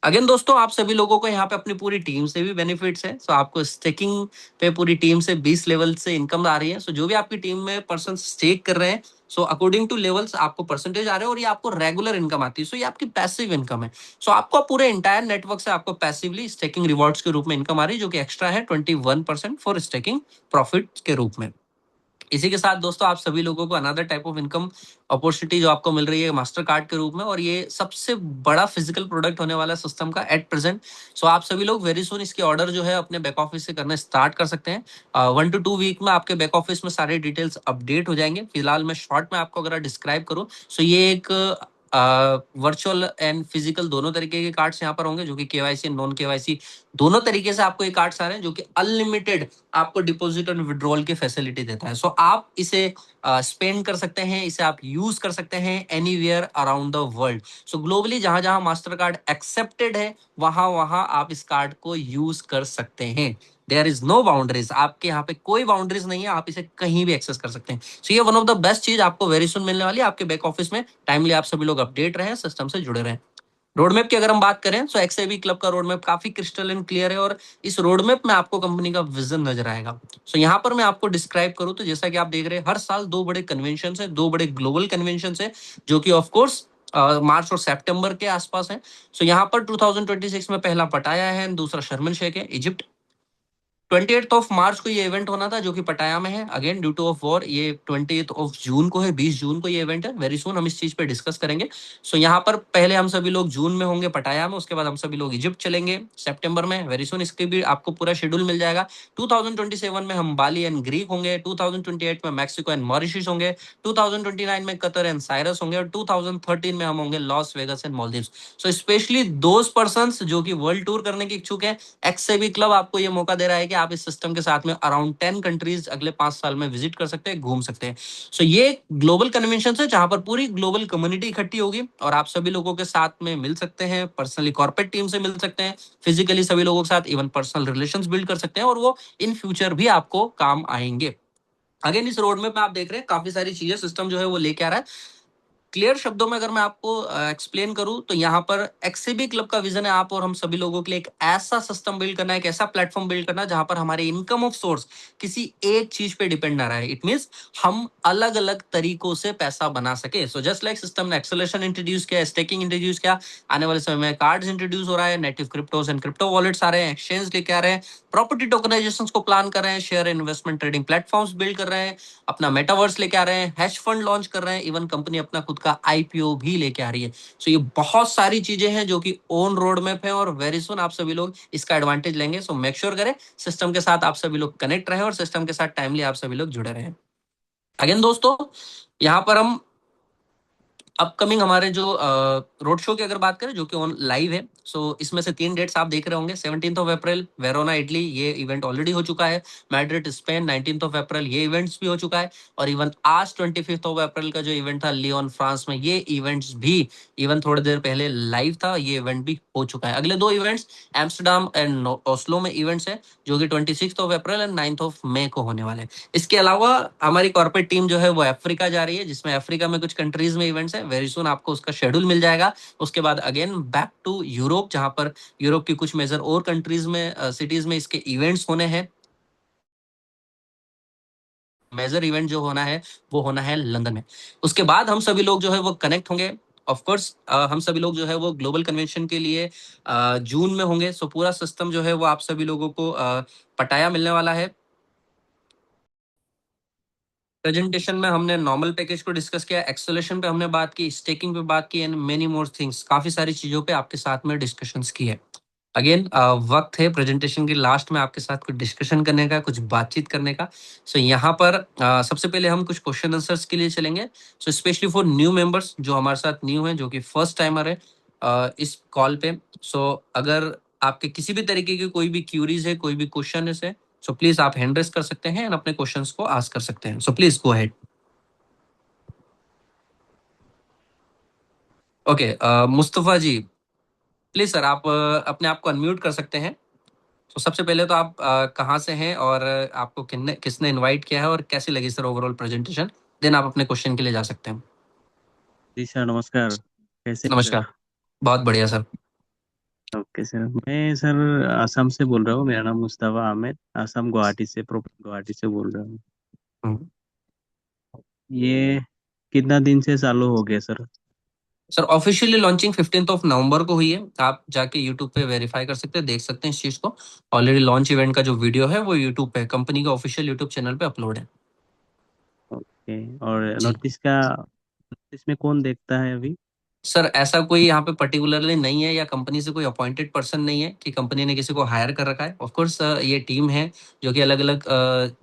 अगेन दोस्तों आप सभी लोगों को यहाँ पे अपनी पूरी टीम से भी बेनिफिट्स है। सो आपको स्टेकिंग पे पूरी टीम से 20 लेवल से इनकम आ रही है। सो जो भी आपकी टीम में पर्सन स्टेक कर रहे हैं, सो अकॉर्डिंग टू लेवल्स आपको परसेंटेज आ रहे हैं और ये आपको रेगुलर इनकम आती है। सो ये आपकी पैसिव इनकम है। सो आपको पूरे इंटायर नेटवर्क से आपको पैसिवली स्टेकिंग रिवॉर्ड्स के रूप में इनकम आ रही है, जो कि एक्स्ट्रा है 21% फॉर स्टेकिंग प्रॉफिट के रूप में। इसी के साथ दोस्तों आप सभी लोगों को another type of income opportunity जो आपको मिल रही है मास्टर कार्ड के रूप में, और ये सबसे बड़ा फिजिकल प्रोडक्ट होने वाला सिस्टम का एट प्रेजेंट। सो आप सभी लोग वेरी सुन इसके ऑर्डर जो है अपने बैक ऑफिस से करना स्टार्ट कर सकते हैं। 1 to 2 वीक में आपके बैक ऑफिस में सारे डिटेल्स अपडेट हो जाएंगे। फिलहाल मैं शॉर्ट में आपको अगर डिस्क्राइब करूँ, सो ये एक वर्चुअल एंड फिजिकल दोनों तरीके के कार्ड्स यहाँ पर होंगे, जो कि केवाईसी एंड नॉन केवाईसी दोनों तरीके से आपको ये कार्ड्स आ रहे हैं, जो कि अनलिमिटेड आपको डिपॉजिट और विड्रॉल की फैसिलिटी देता है। सो आप इसे स्पेंड कर सकते हैं, इसे आप यूज कर सकते हैं anywhere around the world. So globally जहां जहां मास्टर कार्ड एक्सेप्टेड है वहां वहां आप इस कार्ड को यूज कर सकते हैं। देयर इज नो बाउंड्रीज, आपके यहाँ पे कोई बाउंड्रीज नहीं है, आप इसे कहीं भी एक्सेस कर सकते हैं। सो ये वन ऑफ द बेस्ट चीज आपको वेरी सुन मिलने वाली है आपके बैक ऑफिस में। टाइमली आप सभी लोग अपडेट रहे, सिस्टम से जुड़े रहे। रोडमैप की अगर हम बात करें तो एक्सएबी क्लब का रोडमैप काफी क्रिस्टल एंड क्लियर है, और इस रोडमैप में आपको कंपनी का विजन नजर आएगा। सो यहाँ पर मैं आपको डिस्क्राइब करूँ तो जैसा कि आप देख रहे हैं, हर साल दो बड़े कन्वेंशन है, दो बड़े ग्लोबल कन्वेंशन है, जो कि ऑफकोर्स मार्च और सितंबर के आसपास है। सो यहाँ पर 2026 में पहला पटाया है, दूसरा शर्म शेख है, इजिप्ट। 28 मार्च को ये इवेंट होना था, जो कि पटाया में है। Again due two of war ये 20 जून को है, 20 जून को ये इवेंट है। वेरी सुन हम इस चीज पे डिस्कस करेंगे। सो यहाँ पर पहले हम सभी लोग जून में होंगे पटाया में, उसके बाद हम सभी लोग इजिप्ट चलेंगे सितंबर में। वेरी सुन इसके भी आपको पूरा शेड्यूल मिल जाएगा। 2027 में हम बाली एंड ग्रीक होंगे, 2028 में मैक्सिको एंड मॉरिशस होंगे, 2029 में कतर एंड साइरस होंगे, और 2013 में हम होंगे Las Vegas and Maldives. So specially those person जो कि वर्ल्ड टूर करने के इच्छुक है, एक्सएबी क्लब आपको ये मौका दे रहा है कि आप इस सिस्टम के साथ में अराउंड 10 कंट्रीज अगले 5 साल में विजिट कर सकते हैं, घूम सकते हैं। सो ये ग्लोबल कन्वेंशन है जहां पर पूरी ग्लोबल कम्युनिटी इकट्ठी होगी और आप सभी लोगों के साथ में मिल सकते हैं, पर्सनली कॉर्पोरेट टीम से मिल सकते हैं, फिजिकली सभी लोगों के साथ इवन पर्सनल रिलेशंस बिल्ड कर सकते हैं और वो इन फ्यूचर भी आपको काम आएंगे। अगेन इस रोड मैप में आप देख रहे हैं काफी सारी चीजें सिस्टम जो है वो लेके आ रहा है। क्लियर शब्दों में अगर मैं आपको एक्सप्लेन करूं तो यहाँ पर एक्सएबी क्लब का विजन है आप और हम सभी लोगों के लिए एक ऐसा सिस्टम बिल्ड करना है, एक ऐसा प्लेटफॉर्म बिल्ड करना है जहां पर हमारे इनकम ऑफ सोर्स किसी एक चीज पे डिपेंड ना रहे। इट मींस हम अलग अलग तरीकों से पैसा बना सके। सो जस्ट लाइक सिस्टम ने एक्सेलरेशन इंट्रोड्यूस किया, स्टेकिंग इंट्रोड्यूस किया, आने वाले समय में कार्ड्स इंट्रोड्यूस हो रहा है, native cryptos and crypto wallets आ रहे हैं, एक्सचेंज लेके आ रहे हैं, प्रॉपर्टी टोकनाइजेशन को प्लान कर रहे हैं, share investment trading platforms build कर रहे हैं, अपना मेटावर्स लेके आ रहे हैं, हैश फंड लॉन्च कर रहे हैं, इवन कंपनी अपना खुद का आईपीओ भी लेके आ रही है। सो ये बहुत सारी चीजें हैं जो कि ऑन रोड मैप है और वेरी सुन आप सभी लोग इसका एडवांटेज लेंगे। सो मेक श्योर करें सिस्टम के साथ आप सभी लोग कनेक्ट रहे और सिस्टम के साथ टाइमली आप सभी लोग जुड़े रहे। अगेन दोस्तों, यहाँ पर हम अपकमिंग हमारे जो रोड शो की अगर बात करें जो कि ऑन लाइव है, सो इसमें से 3 डेट्स आप देख रहे होंगे। 17 अप्रैल वेरोना इटली, ये इवेंट ऑलरेडी हो चुका है। मैड्रिड स्पेन 19 अप्रैल, ये इवेंट्स भी हो चुका है। और इवन आज 25 अप्रैल का जो इवेंट था लियोन फ्रांस में, ये इवेंट्स भी इवन थोड़ी देर पहले लाइव था, ये इवेंट भी हो चुका है। अगले 2 इवेंट्स एम्स्टरडेम एंड ओस्लो में इवेंट्स है जो कि 26 अप्रैल एंड 9 मई को होने वाले हैं। इसके अलावा हमारी कॉर्पोरेट टीम जो है वो अफ्रीका जा रही है, जिसमें अफ्रीका में कुछ कंट्रीज में इवेंट्स है। वेरी सुन आपको उसका शेड्यूल मिल जाएगा। उसके बाद अगेन बैक टू यूरोप, जहां पर यूरोप की कुछ मेजर और कंट्रीज में सिटीज में इसके इवेंट्स होने हैं। मेजर इवेंट जो होना है वो होना है लंदन में। उसके बाद हम सभी लोग जो है वो कनेक्ट होंगे। ऑफ कोर्स हम सभी लोग जो है वो ग्लोबल कन्वेंशन के लिए जून में होंगे। सो पूरा सिस्टम जो है वो आप सभी लोगों को पटाया मिलने वाला है। प्रेजेंटेशन में हमने नॉर्मल पैकेज को डिस्कस किया, एक्सेलेशन पे हमने बात की, स्टेकिंग पे बात की एंड मेनी मोर थिंग्स, काफी सारी चीजों पे आपके साथ में डिस्कशंस की है। अगेन वक्त है प्रेजेंटेशन के लास्ट में आपके साथ कुछ डिस्कशन करने का, कुछ बातचीत करने का। सो यहाँ पर सबसे पहले हम कुछ क्वेश्चन आंसर्स के लिए चलेंगे। सो स्पेशली फॉर न्यू मेंबर्स जो हमारे साथ न्यू हैं, जो कि फर्स्ट टाइमर है इस कॉल पे। सो अगर आपके किसी भी तरीके की कोई भी क्यूरीज है, कोई भी क्वेश्चन है, सो प्लीज आप हैंड रेस कर सकते हैं और अपने क्वेश्चंस को आस्क कर सकते हैं। So please go ahead. Okay Mustafa ji, please sir आप अपने आप को अनम्यूट कर सकते हैं। तो सबसे पहले तो आप कहाँ से हैं और आपको किसने किसने इनवाइट किया है और कैसी लगी सर ओवरऑल प्रेजेंटेशन। देन आप अपने क्वेश्चन के लिए जा सकते हैं। जी सर, नमस्कार। कैसे हैं सर? नमस्कार। बहुत बढ़िया सर। ओके सर, मैं सर आसाम से बोल रहा हूँ। मेरा नाम मुस्तफा अहमद, आसाम गुवाहाटी से, प्रॉपर गुवाहाटी से बोल रहा हूँ। हम्म। ये कितना दिन से चालू हो गया सर? सर ऑफिशियली लॉन्चिंग 15 नवंबर को हुई है। आप जाके यूट्यूब पे वेरीफाई कर सकते हैं, देख सकते हैं इस चीज को। ऑलरेडी लॉन्च इवेंट का जो वीडियो है वो यूट्यूब पे कंपनी के ऑफिशियल यूट्यूब चैनल पे अपलोड है। ओके। और जी नोटिस में कौन देखता है अभी? सर, ऐसा कोई यहाँ पे पर्टिकुलरली नहीं है या कंपनी से कोई अपॉइंटेड पर्सन नहीं है कि कंपनी ने किसी को हायर कर रखा है। ऑफ कोर्स ये टीम है जो कि अलग अलग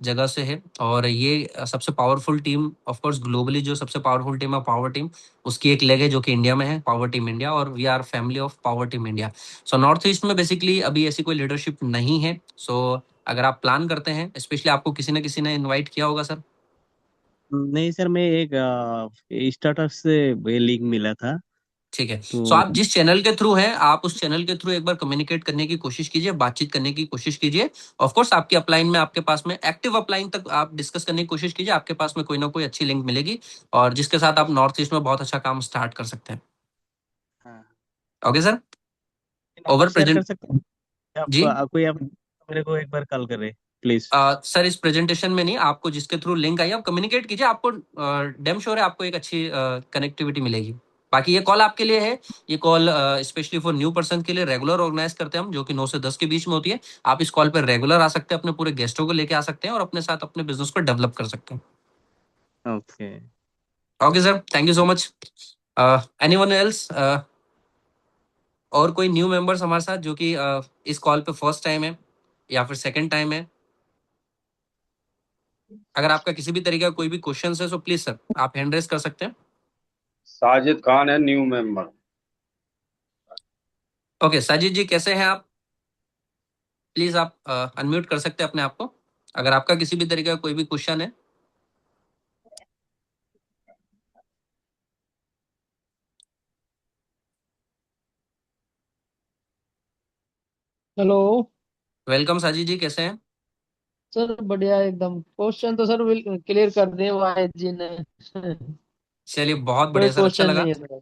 जगह से है और ये सबसे powerful team, of course globally जो सबसे पावरफुल टीम है पावर टीम, उसकी एक लेग है जो कि इंडिया में है, पावर टीम इंडिया, और we are family of power team India. So north east में बेसिकली अभी ऐसी कोई लीडरशिप नहीं है। सो अगर आप प्लान करते हैं, स्पेशली आपको किसी न किसी ने इन्वाइट किया होगा सर। नहीं सर, मैं एक स्टार्टअप से ये लिंक मिला था ठीक है। सो तो। आप जिस चैनल के थ्रू हैं, आप उस चैनल के थ्रू एक बार कम्युनिकेट करने की कोशिश कीजिए, बातचीत करने की कोशिश कीजिए। ऑफ कोर्स आपकी अपलाइन में, आपके पास में एक्टिव अपलाइन तक आप डिस्कस करने की कोशिश कीजिए, आपके पास में कोई ना कोई अच्छी लिंक मिलेगी और जिसके साथ आप नॉर्थ ईस्ट में बहुत अच्छा काम स्टार्ट कर सकते हैं। हाँ, okay sir. Number over share कर प्रेजेंट। सकते हैं जी। आप? कोई आप मेरे को एक बार कॉल करे प्लीज। सर इस प्रेजेंटेशन में नहीं, आपको जिसके थ्रू लिंक आई आप कम्युनिकेट कीजिए, आपको डेम श्योर है आपको एक अच्छी कनेक्टिविटी मिलेगी। बाकी ये कॉल आपके लिए है। ये call specially for new person के लिए रेगुलर ऑर्गेनाइज करते हैं हम, जो कि 9 से 10 के बीच में होती है। आप इस कॉल पर रेगुलर आ सकते हैं, अपने पूरे गेस्टों को लेके आ सकते हैं और अपने साथ अपने बिजनेस को डेवलप कर सकते हैं। Okay. Okay sir, thank you so much. Anyone else, और कोई न्यू मेंबर्स हमारे साथ जो कि इस कॉल पे फर्स्ट टाइम है या फिर सेकंड टाइम है? अगर आपका किसी भी तरीके का कोई भी क्वेश्चन है, सो प्लीज सर आप हैंड रेस कर सकते हैं। साजिद खान है, न्यू मेंबर। ओके साजिद जी, कैसे हैं आप? प्लीज आप अनम्यूट कर सकते हैं अपने आप को, अगर आपका किसी भी तरीके का कोई भी क्वेश्चन है। हेलो वेलकम साजी जी, कैसे हैं? सर, बढ़िया एकदम। क्वेश्चन तो सर क्लियर कर दिए वाहिद जी ने। चलिए, बहुत कोई बढ़िया सर, अच्छा क्वेश्चन लगा। नहीं है सर।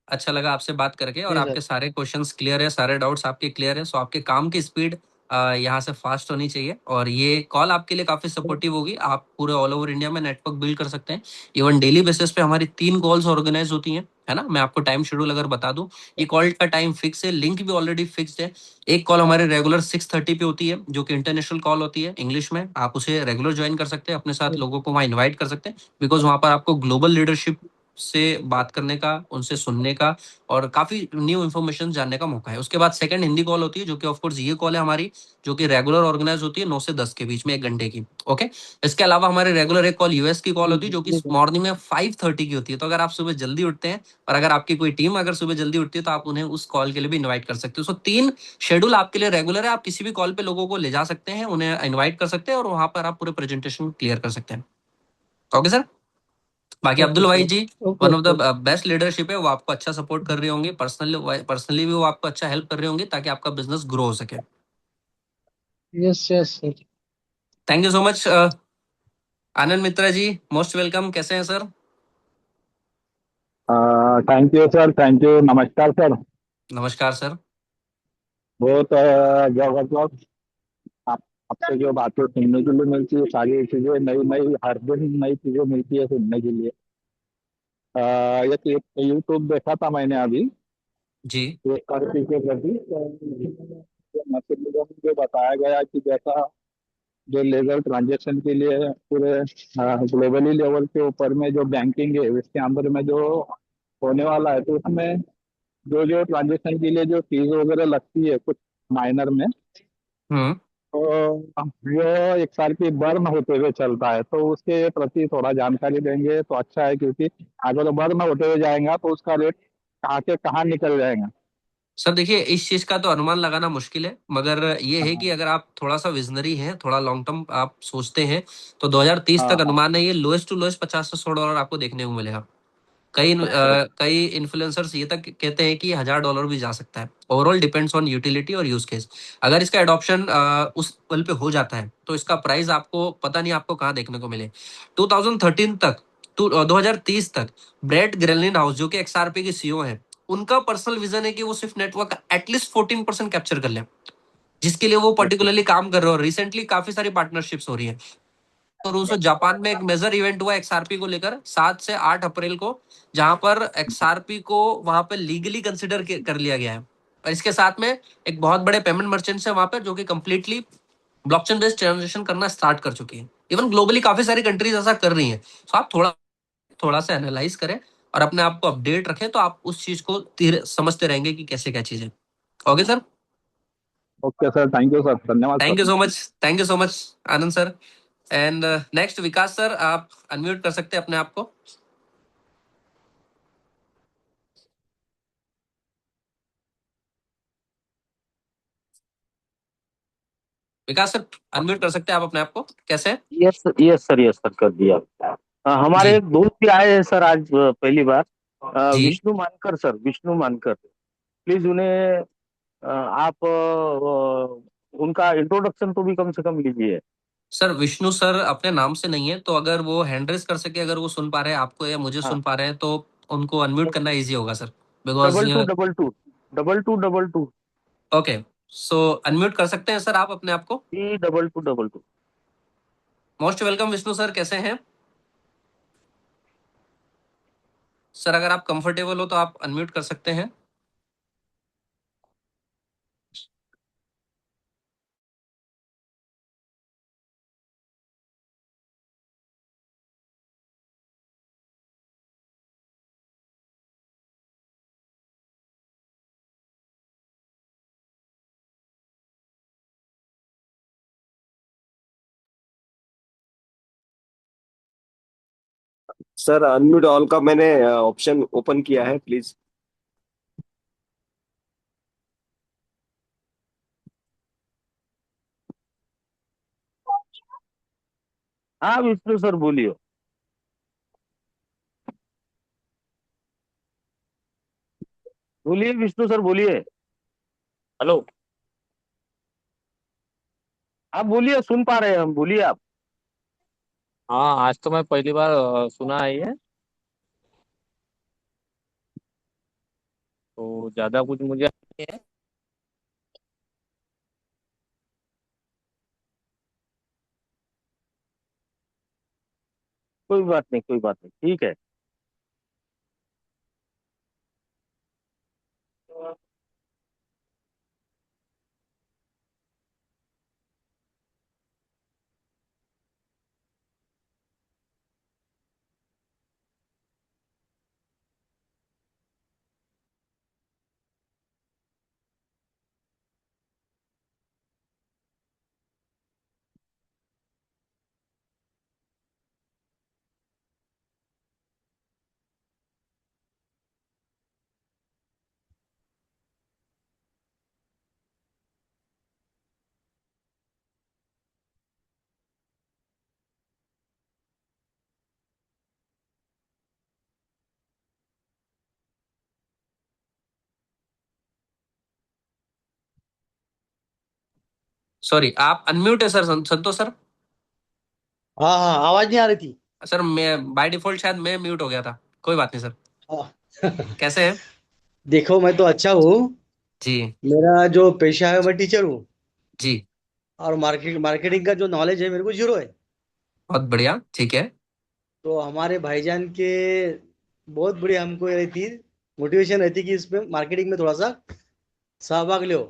अच्छा लगा आपसे बात करके, और जी सर। आपके सारे क्वेश्चंस क्लियर है, सारे डाउट्स आपके क्लियर है। सो आपके काम की स्पीड यहाँ से फास्ट होनी चाहिए, और ये कॉल आपके लिए काफी सपोर्टिव होगी। आप पूरे ऑल ओवर इंडिया में नेटवर्क बिल्ड कर सकते हैं। इवन डेली बेसिस पे हमारी 3 कॉल्स ऑर्गेनाइज होती हैं, है ना। मैं आपको टाइम शेड्यूल अगर बता दूं, ये कॉल का टाइम फिक्स है, लिंक भी ऑलरेडी फिक्स्ड है। एक कॉल हमारे रेगुलर 6:30 पे होती है, जो कि इंटरनेशनल कॉल होती है इंग्लिश में। आप उसे रेगुलर ज्वाइन कर सकते हैं, अपने साथ लोगों को वहाँ इन्वाइट कर सकते हैं, बिकॉज वहाँ पर आपको ग्लोबल लीडरशिप से बात करने का, उनसे सुनने का, और काफी न्यू इन्फॉर्मेशन जानने का मौका है। उसके बाद सेकंड हिंदी कॉल होती है, जो कि ऑफ कोर्स ये कॉल है हमारी, जो कि रेगुलर ऑर्गेनाइज होती है 9 से 10 के बीच में, 1 घंटे की। ओके। इसके अलावा हमारे रेगुलर एक कॉल यूएस की कॉल होती है, जो कि जी सर। मॉर्निंग में 5:30 की होती है। तो अगर आप सुबह जल्दी उठते हैं, और अगर आपकी कोई टीम अगर सुबह जल्दी उठती है, तो आप उन्हें उस कॉल के लिए भी इन्वाइट कर सकते हो। सो 3 शेड्यूल आपके लिए रेगुलर है। आप किसी भी कॉल पे लोगों को ले जा सकते हैं, उन्हें इन्वाइट कर सकते हैं, और वहां पर आप पूरे प्रेजेंटेशन क्लियर कर सकते हैं। Okay sir. बाकी ओके अब्दुल भाई सर। जी, okay one of okay. The best leadership है, वो आपको अच्छा सपोर्ट कर रहे होंगे, पर्सनली भी वो आपको अच्छा हेल्प कर रहे होंगे, ताकि आपका बिजनेस ग्रो हो सके। Yes yes sir. Thank you so much Anand Mitra ji, most welcome. कैसे हैं sir? Thank you sir, thank you, नमस्कार सर। नमस्कार सर। बहुत जबरदस्त। आप आपसे जो बातें सुनने के लिए मिलती है, सारी चीजें नई नई, हर दिन नई चीजें मिलती है सुनने के लिए। एक यूट्यूब देखा था मैंने अभी, जी एक कृषि के प्रति मतलब जो बताया गया कि जैसा जो लीगल ट्रांजेक्शन के लिए पूरे ग्लोबली लेवल के ऊपर में जो बैंकिंग है उसके अंदर में जो होने वाला है, तो उसमें जो जो ट्रांजेक्शन के लिए जो फीस वगैरह लगती है कुछ माइनर में, हम्म तो वो एक साल की बर्न होते हुए चलता है, तो उसके प्रति थोड़ा जानकारी देंगे तो अच्छा है, क्योंकि अगर बर्न होते हुए जाएगा तो उसका रेट कहाँ के कहाँ निकल जाएगा। सर, देखिए, इस चीज का तो अनुमान लगाना मुश्किल है, मगर ये है कि हाँ अगर आप थोड़ा सा विजनरी हैं, थोड़ा लॉन्ग टर्म आप सोचते हैं, तो 2030 हाँ तक हाँ। अनुमान है, ये लोएस्ट टू लोएस्ट $50 से $100 आपको देखने को मिलेगा। कई इन्फ्लुएंसर्स ये तक कहते हैं कि $1,000 भी जा सकता है। ओवरऑल डिपेंड्स ऑन यूटिलिटी और यूज केस। अगर इसका एडॉप्शन उस पल पे हो जाता है, तो इसका प्राइस आपको पता नहीं आपको कहाँ देखने को मिले। 2013 तक, 2030 तक, ब्रेट ग्रेलिन हाउस, जो कि एक्सआरपी के सीईओ है, उनका पर्सनल विजन है कि वो सिर्फ नेटवर्क का एटलीस्ट 14% कैप्चर कर ले, जिसके लिए वो ओके। पर्टिकुलरली काम कर रहे हो। रिसेंटली काफी सारी पार्टनरशिप्स हो रही है। तो रूसो जापान में एक मेजर इवेंट हुआ एक्सआरपी को लेकर 7 से 8 अप्रैल को, जहां पर एक्सआरपी को वहां पे लीगली कंसिडर कर लिया गया है। और इसके साथ में एक बहुत बड़े पेमेंट मर्चेंट्स है वहां पर, जो कि कंप्लीटली ब्लॉकचेन बेस्ड ट्रांजेक्शन करना स्टार्ट कर चुकी है। इवन ग्लोबली काफी सारी कंट्रीज ऐसा कर रही हैं। तो आप थोड़ा थोड़ा सा एनालाइज करें, और अपने आप को अपडेट रखें, तो आप उस चीज को समझते रहेंगे कि कैसे क्या चीज है। Okay sir. Okay sir, thank you sir, धन्यवाद thank you sir. So much. Thank you so much Anand sir. And next Vikas sir, आप अनम्यूट कर सकते हैं अपने आप को। विकास सर, अनम्यूट कर सकते हैं आप अपने आप को, कैसे हैं? Yes yes sir, yes sir, कर दिया। हमारे जी एक दोस्त भी आए हैं सर आज, पहली बार। जी। विष्णु मानकर सर, विष्णु मानकर। प्लीज उन्हें आप उनका इंट्रोडक्शन तो भी कम से कम लीजिए। सर, विष्णु सर अपने नाम से नहीं है, तो अगर वो हैंड रेस कर सके, अगर वो सुन पा रहे हैं आपको या मुझे हाँ, सुन पा रहे हैं, तो उनको अनम्यूट करना इजी होगा sir, because. 2222 2222 okay. So unmute कर सकते हैं सर आप अपने आप को। 32222। मोस्ट वेलकम विष्णु सर, कैसे हैं सर? अगर आप कंफर्टेबल हो तो आप अनम्यूट कर सकते हैं। सर, अनम्यूट ऑल का मैंने ऑप्शन ओपन किया है, प्लीज। हाँ विष्णु सर बोलिए। बोलिए विष्णु सर बोलिए। हेलो। आप बोलिए, सुन पा रहे हैं हम, बोलिए आप। हाँ, आज तो मैं पहली बार सुना है ये। तो ज्यादा कुछ मुझे नहीं है। कोई बात नहीं, कोई बात नहीं, ठीक है। सॉरी, आप अनम्यूट है सर, संतोष सर। हाँ हाँ, आवाज नहीं आ रही थी। सर मैं बाय डिफॉल्ट शायद मैं म्यूट हो गया था, कोई बात नहीं सर। हाँ। कैसे हैं? देखो, मैं तो अच्छा हूँ। जी। मेरा जो पेशा है, मैं टीचर हूँ। जी। और मार्केटिंग का जो नॉलेज है, मेरे को जीरो है। बहुत बढ़िया, ठीक है। तो हमारे भाईजान के बहुत बड़ी हमको ये रहती मोटिवेशन रहती कि इसमें मार्केटिंग में थोड़ा सा सहभाग लो।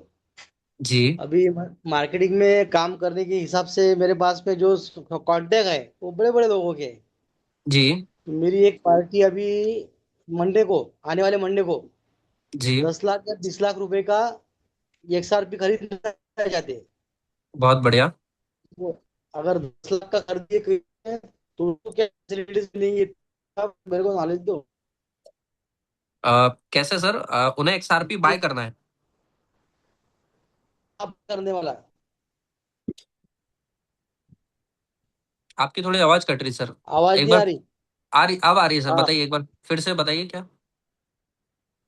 जी। अभी मार्केटिंग में काम करने के हिसाब से मेरे पास में जो कांटेक्ट है वो बड़े बड़े लोगों के हैं। जी। तो मेरी एक पार्टी अभी मंडे को, आने वाले मंडे को जी। 10 लाख या 20 लाख रुपए का XRP खरीदना चाहते हैं। बहुत बढ़िया। वो अगर 10 लाख का खरीदिए कोई है, तो उनको क्या फैसिलिटीज मिलेंगी, आप मेरे को नॉलेज दो। कैसे सर? उन्हें एक्सआरपी बाय करना है? आप करने वाला है। आपकी थोड़ी आवाज कट रही सर। आवाज एक नहीं आ बार रही। आ रही, अब आ रही है सर, हाँ, बताइए एक बार फिर से बताइए क्या।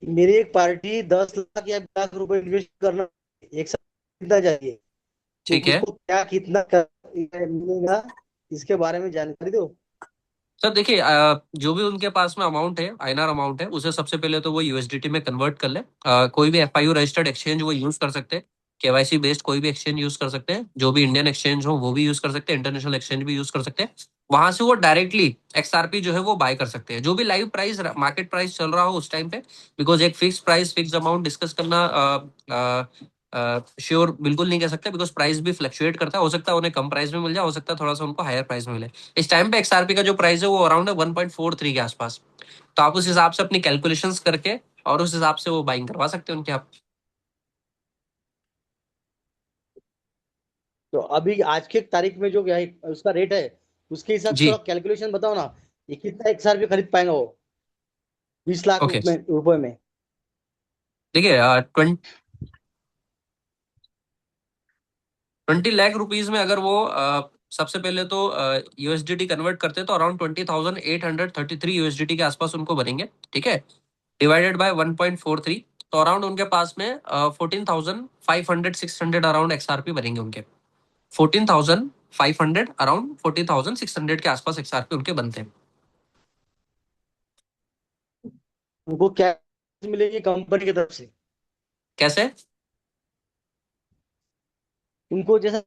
मेरी एक पार्टी 10 लाख या 20 लाख रुपए इन्वेस्ट करना एक साथ खरीदना चाहिए। तो ठीक है उसको क्या कितना मिलेगा, इसके बारे में जानकारी दो। सर। देखिए, जो भी उनके पास में अमाउंट है, आईएनआर अमाउंट है, उसे सबसे पहले तो वो यूएसडीटी में कन्वर्ट कर ले। कोई भी एफआईयू रजिस्टर्ड एक्सचेंज वो यूज कर सकते हैं। केवाईसी बेस्ड कोई भी एक्सचेंज यूज कर सकते हैं, जो भी इंडियन एक्सचेंज हो वो भी यूज कर सकते हैं, इंटरनेशनल एक्सचेंज भी यूज कर सकते हैं। वहां से वो डायरेक्टली एक्सआरपी जो है वो बाय कर सकते हैं, जो भी लाइव प्राइस मार्केट प्राइस चल रहा हो उस टाइम पे। बिकॉज एक fix price fix amount discuss करना श्योर बिल्कुल नहीं कह सकते, बिकॉज प्राइस भी फ्लक्चुएट करता है। हो सकता है उन्हें कम प्राइस में मिल जाए, हो सकता है थोड़ा सा उनको हायर प्राइस में मिले। इस टाइम पे एक्सआरपी का जो प्राइस है वो अराउंड है 1.43 के आसपास। तो आप उस हिसाब से अपनी कैलकुलेशंस करके और उस हिसाब से वो बाइंग करवा सकते हैं उनके आप। तो अभी आज के तारीख में जो क्या है उसका रेट है, उसके हिसाब से थोड़ा जी। कैलकुलेशन बताओ ना। ये कितना XRP खरीद पाएंगा वो 20 लाख ओके। रुपए में। देखिए, 20 लाख रुपीज में अगर वो सबसे पहले तो यूएसडीटी कन्वर्ट करते हैं तो अराउंड 20,833 यूएसडीटी के आसपास उनको बनेंगे। ठीक है, डिवाइडेड बाय 1.43, तो अराउंड उनके पास में 14,500 600 अराउंड एक्सआरपी बनेंगे उनके। 14,500 अराउंड 14,600 के आसपास एक्सआरपी उनके बनते हैं। उनको क्या मिलेगी कंपनी की तरफ से? कैसे? उनको जैसा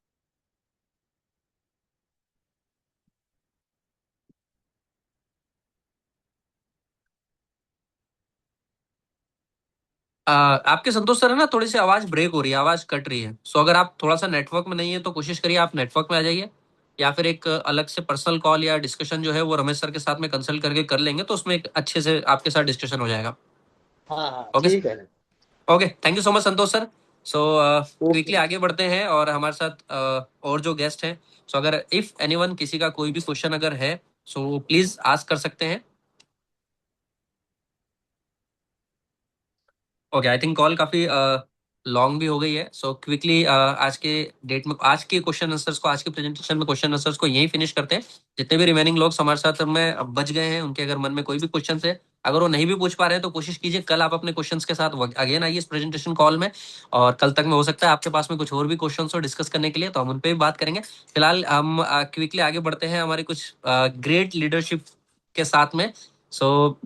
आपके संतोष सर है ना, थोड़ी सी आवाज ब्रेक हो रही है, आवाज कट रही है। सो अगर आप थोड़ा सा नेटवर्क में नहीं है तो कोशिश करिए आप नेटवर्क में आ जाइए, या फिर एक अलग से पर्सनल कॉल या डिस्कशन जो है वो रमेश सर के साथ में कंसल्ट करके कर लेंगे, तो उसमें एक अच्छे से आपके साथ डिस्कशन हो जाएगा। हाँ हाँ, ओके। ठीक है। Okay, thank you so much Santosh sir. So okay. Quickly आगे बढ़ते हैं और हमारे साथ और जो गेस्ट हैं। सो अगर इफ एनीवन किसी का कोई भी क्वेश्चन अगर है, सो प्लीज आस्क कर सकते हैं। ओके, आई थिंक कॉल काफी लॉन्ग भी हो गई है, सो क्विकली आज के डेट में आज के क्वेश्चन आंसर्स को, आज के प्रेजेंटेशन में क्वेश्चन आंसर्स को यही फिनिश करते हैं। जितने भी रिमेनिंग लोग हमारे साथ में बच गए हैं, उनके अगर मन में कोई भी क्वेश्चन है, अगर वो नहीं भी पूछ पा रहे हैं तो कोशिश कीजिए कल आप अपने क्वेश्चंस के साथ अगेन आइए इस प्रेजेंटेशन कॉल में, और कल तक में हो सकता है आपके पास में कुछ और भी क्वेश्चंस हो डिस्कस करने के लिए, तो हम उन पे भी बात करेंगे। फिलहाल हम क्विकली आगे बढ़ते हैं हमारे कुछ ग्रेट लीडरशिप के साथ में। सो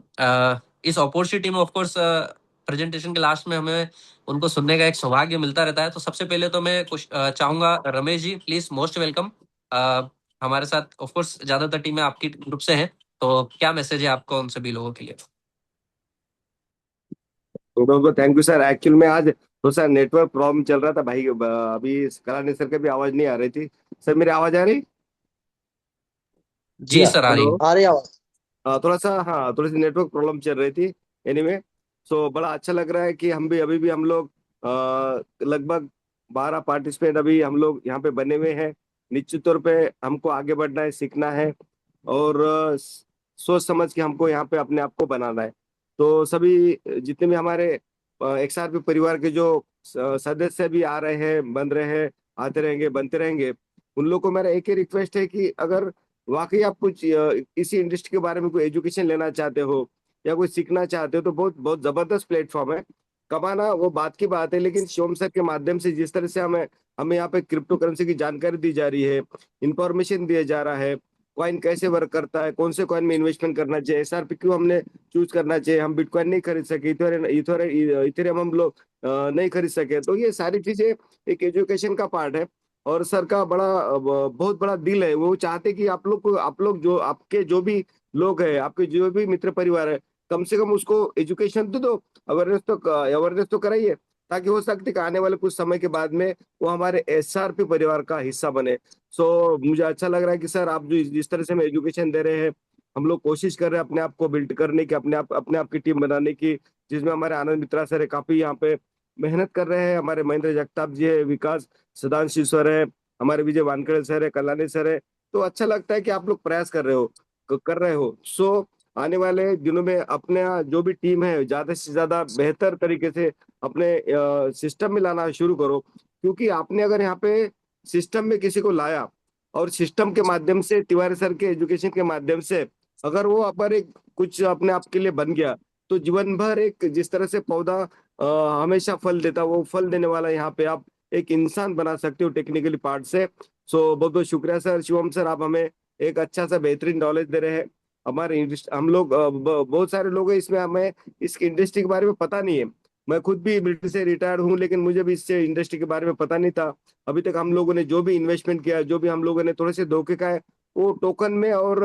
इस अपॉर्चुनिटी में ऑफकोर्स प्रेजेंटेशन के लास्ट में हमें उनको सुनने का एक सौभाग्य मिलता रहता है। तो सबसे पहले तो मैं कुछ चाहूंगा, Ramesh ji please most welcome. हमारे साथ ऑफ कोर्स ज्यादातर टीमें आपकी ग्रुप से हैं, तो क्या मैसेज है आपको उन सभी लोगों के लिए? तो थैंक यू सर। एक्चुअल में आज तो सर नेटवर्क प्रॉब्लम चल रहा था भाई, अभी कलानी सर का भी आवाज नहीं आ रही थी। सर मेरी आवाज आ रही? जी सर, आ रही हेलो। है। आ रही आवाज। थोड़ा सा, हाँ, थोड़ी सी नेटवर्क प्रॉब्लम चल रही थी। एनीवे, सो बड़ा अच्छा लग रहा है कि हम भी अभी भी हम लोग लगभग 12 पार्टिसिपेंट अभी हम लोग यहाँ पे बने हुए हैं। निश्चित तौर पे हमको आगे बढ़ना है, सीखना है, और सोच समझ के हमको यहाँ पे अपने आप को बनाना है। तो सभी जितने भी हमारे XRP परिवार के जो सदस्य भी आ रहे हैं, बन रहे हैं, आते रहेंगे, बनते रहेंगे, उन लोगों को मेरा एक ही रिक्वेस्ट है कि अगर वाकई आप कुछ इसी इंडस्ट्री के बारे में कोई एजुकेशन लेना चाहते हो या कोई सीखना चाहते हो, तो बहुत बहुत जबरदस्त प्लेटफॉर्म है। कमाना वो बात की बात है, लेकिन शिवम सर के माध्यम से जिस तरह से हमें हमें यहाँ पे क्रिप्टो करेंसी की जानकारी दी जा रही है, इंफॉर्मेशन दिया जा रहा है, कॉइन कैसे वर्क करता है, कौन से कॉइन में इन्वेस्टमेंट करना चाहिए, SRP क्यों हमने चूज करना चाहिए, हम बिटकॉइन नहीं खरीद सके, इथेरियम हम लोग नहीं खरीद सके, तो ये सारी चीजें एक एजुकेशन का पार्ट है। और सर का बहुत बड़ा दिल है, वो चाहते कि आप लोग जो आपके जो भी लोग हैं, आपके जो भी मित्र परिवार है, कम से कम उसको एजुकेशन तो दो, अवेयरनेस तो कराइए, ताकि हो सकती है कि आने वाले कुछ समय के बाद में वो हमारे SRP परिवार का हिस्सा बने। सो मुझे अच्छा लग रहा है कि सर आप जो जिस तरह से हमें एजुकेशन दे रहे हैं, हम लोग कोशिश कर रहे हैं अपने आप को बिल्ड करने की, अपने आप की टीम बनाने की, जिसमें हमारे आनंद मित्रा सर है, काफी यहाँ पे मेहनत कर रहे हैं, हमारे महेंद्र जगताप जी है, विकास सदांशी सर है, हमारे विजय वानखेड़े सर है, कल्याणी सर है। तो अच्छा लगता है कि आप लोग प्रयास कर रहे हो। सो आने वाले दिनों में अपने यहाँ जो भी टीम है, ज्यादा से ज्यादा बेहतर तरीके से अपने सिस्टम में लाना शुरू करो, क्योंकि आपने अगर यहाँ पे सिस्टम में किसी को लाया, और सिस्टम के माध्यम से, तिवारी सर के एजुकेशन के माध्यम से अगर वो अपर एक कुछ अपने आप के लिए बन गया, तो जीवन भर एक जिस तरह से पौधा हमेशा फल देता, वो फल देने वाला यहाँ पे आप एक इंसान बना सकते हो टेक्निकली पार्ट से। सो बहुत बहुत शुक्रिया सर, शिवम सर, आप हमें एक अच्छा सा बेहतरीन नॉलेज दे रहे हैं। हमारे हम लोग बहुत सारे लोग हैं इसमें, हमें इस इंडस्ट्री के बारे में पता नहीं है। मैं खुद भी मिलिट्री से रिटायर्ड हूँ, लेकिन मुझे भी इससे इंडस्ट्री के बारे में पता नहीं था। अभी तक हम लोगों ने जो भी इन्वेस्टमेंट किया, जो भी हम लोगों ने थोड़े से धोखे खाए, वो टोकन में, और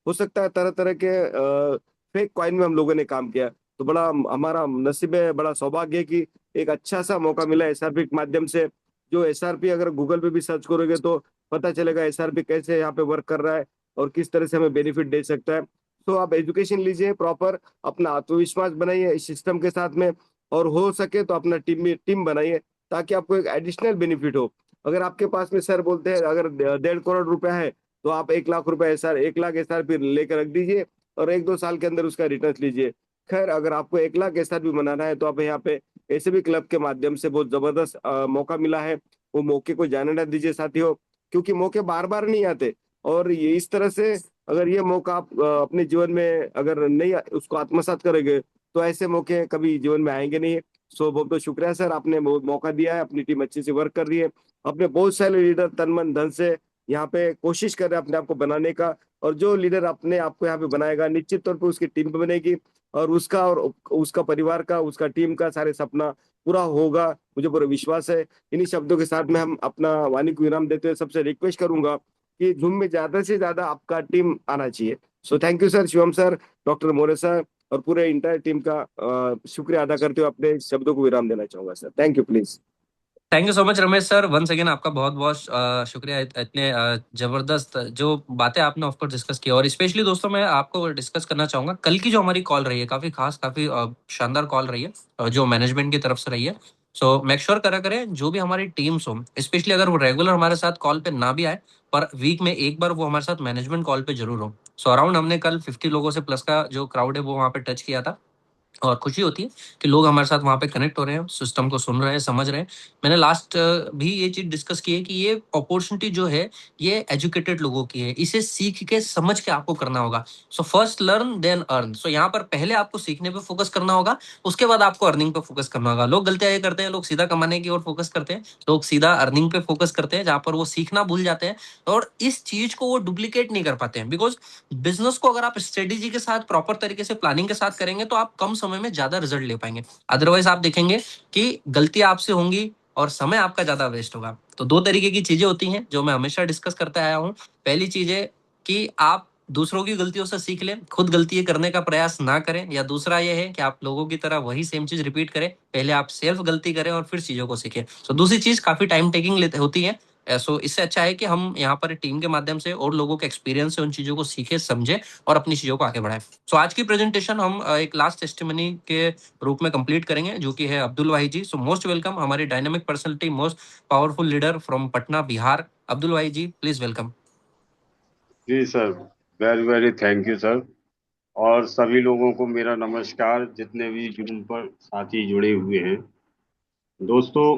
हो सकता है तरह तरह के फेक कॉइन में हम लोगों ने काम किया। तो बड़ा हमारा नसीब है, बड़ा सौभाग्य है कि एक अच्छा सा मौका मिला SRP के माध्यम से। जो SRP अगर गूगल पे भी सर्च करोगे तो पता चलेगा SRP कैसे यहाँ पे वर्क कर रहा है और किस तरह से हमें बेनिफिट दे सकता है। तो आप एजुकेशन लीजिए प्रॉपर, अपना आत्मविश्वास बनाइए इस सिस्टम के साथ में, और हो सके तो अपना टीम बनाइए, ताकि आपको एक एडिशनल बेनिफिट हो। अगर आपके पास में सर बोलते हैं अगर 1.5 करोड़ रुपया है, तो आप 1 लाख रुपए 1 लाख SRP लेकर रख दीजिए, और 1-2 साल के अंदर उसका रिटर्न लीजिए। खैर, अगर आपको 1 लाख SRP बनाना है, तो आप यहाँ पे ऐसे भी क्लब के माध्यम से बहुत जबरदस्त मौका मिला है, वो मौके को जाने ना दीजिए साथियों, क्योंकि मौके बार बार नहीं आते। और ये इस तरह से अगर ये मौका आप अपने जीवन में अगर नहीं उसको आत्मसात करेंगे, तो ऐसे मौके कभी जीवन में आएंगे नहीं। सो बहुत बहुत शुक्रिया सर, आपने बहुत मौका दिया है, अपनी टीम अच्छे से वर्क कर रही है, अपने बहुत सारे लीडर तन मन धन से यहाँ पे कोशिश कर रहे हैं अपने आप को बनाने का, और जो लीडर अपने आप को यहाँ पे बनाएगा, निश्चित तौर पे उसकी टीम भी बनेगी, और उसका परिवार का, उसका टीम का सारे सपना पूरा होगा, मुझे पूरा विश्वास है। इन्हीं शब्दों के साथ में हम अपना वाणी को विराम देते हुए सबसे रिक्वेस्ट करूंगा कि झूम में ज्यादा से ज्यादा आपका टीम आना चाहिए। So thank you sir, Shivam sir, doctor more sir, और पूरे इंटायर टीम का शुक्रिया अदा करते हुए अपने शब्दों को विराम देना चाहूंगा sir. Thank you please. Thank you so much Ramesh sir, once again आपका बहुत बहुत शुक्रिया। इतने जबरदस्त जो बातें आपने ऑफकोर्स डिस्कस की, और स्पेशली दोस्तों मैं आपको डिस्कस करना चाहूंगा कल की जो हमारी कॉल रही है, काफी खास, काफी शानदार कॉल रही है, जो मैनेजमेंट की तरफ से रही है। सो मेक श्योर करा करें जो भी हमारी टीम्स हो, स्पेशली अगर वो रेगुलर हमारे साथ कॉल पे ना भी आए, पर वीक में एक बार वो हमारे साथ मैनेजमेंट कॉल पे जरूर हो। सो अराउंड हमने कल 50 लोगों से प्लस का जो क्राउड है वो वहाँ पे टच किया था। और खुशी होती है कि लोग हमारे साथ वहाँ पे कनेक्ट हो रहे हैं, सिस्टम को सुन रहे हैं, समझ रहे हैं। मैंने लास्ट भी ये चीज डिस्कस की है कि ये अपॉर्चुनिटी जो है ये एजुकेटेड लोगों की है, इसे सीख के समझ के आपको करना होगा। So first learn then earn. So यहाँ पर पहले आपको सीखने पे फोकस करना होगा, उसके बाद आपको अर्निंग पे फोकस करना होगा। लोग गलतियां ये करते हैं, लोग सीधा कमाने की ओर फोकस करते हैं, लोग सीधा अर्निंग पे फोकस करते हैं, जहां पर वो सीखना भूल जाते हैं और इस चीज को वो डुप्लीकेट नहीं कर पाते हैं। बिकॉज बिजनेस को अगर आप स्ट्रेटेजी के साथ, प्रॉपर तरीके से प्लानिंग के साथ करेंगे तो आप कम समय में ज्यादा रिजल्ट ले पाएंगे। अदरवाइज आप देखेंगे कि गलतियां आपसे होंगी और समय आपका ज्यादा वेस्ट होगा। तो दो तरीके की चीजें होती हैं जो मैं हमेशा डिस्कस करते आया हूं। पहली चीज है कि आप दूसरों की गलतियों से सीख लें, खुद गलती करने का प्रयास ना करें। या दूसरा ये है कि आप लोगों की तरह वही सेम चीज रिपीट करें, पहले आप सेल्फ गलती करें और फिर चीजों को सीखें। तो दूसरी चीज काफी टाइम टेकिंग होती है। सो इससे अच्छा है कि हम यहाँ पर टीम के माध्यम से और लोगों के एक्सपीरियंस से उन चीजों को सीखे, समझे और अपनी चीजों को आगे बढ़ाएं। सो आज की प्रेजेंटेशन हम एक लास्ट टेस्टिमनी के रूप में कंप्लीट करेंगे, जो कि है Abdul Wahi ji. So most welcome, हमारी dynamic personality, most powerful leader from Patna, Bihar, Abdul Wahi ji, please welcome. जी sir, very very thank you sir. और सभी लोगों को मेरा नमस्कार, जितने भी जूम पर साथी जुड़े हुए हैं। दोस्तों,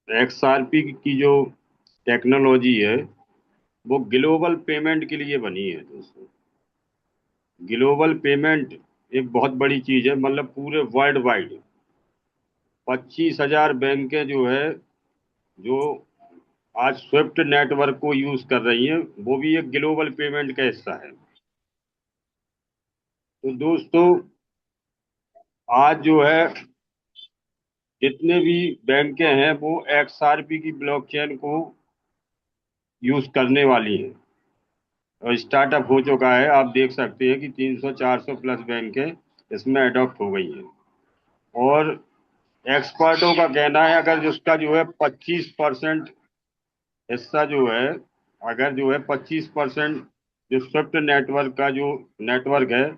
XRP की जो टेक्नोलॉजी है वो ग्लोबल पेमेंट के लिए बनी है। दोस्तों, ग्लोबल पेमेंट एक बहुत बड़ी चीज है, मतलब पूरे वर्ल्ड वाइड 25,000 बैंकें जो है, जो आज स्विफ्ट नेटवर्क को यूज कर रही हैं, वो भी एक ग्लोबल पेमेंट का हिस्सा है। तो दोस्तों, आज जो है जितने भी बैंकें हैं वो XRP की ब्लॉकचेन को यूज करने वाली हैं और स्टार्टअप हो चुका है। आप देख सकते हैं कि 300-400 प्लस बैंकें इसमें अडॉप्ट हो गई हैं। और एक्सपर्टों का कहना है अगर जिसका जो है 25% हिस्सा जो है, अगर जो है 25% जो स्विफ्ट नेटवर्क का जो नेटवर्क है,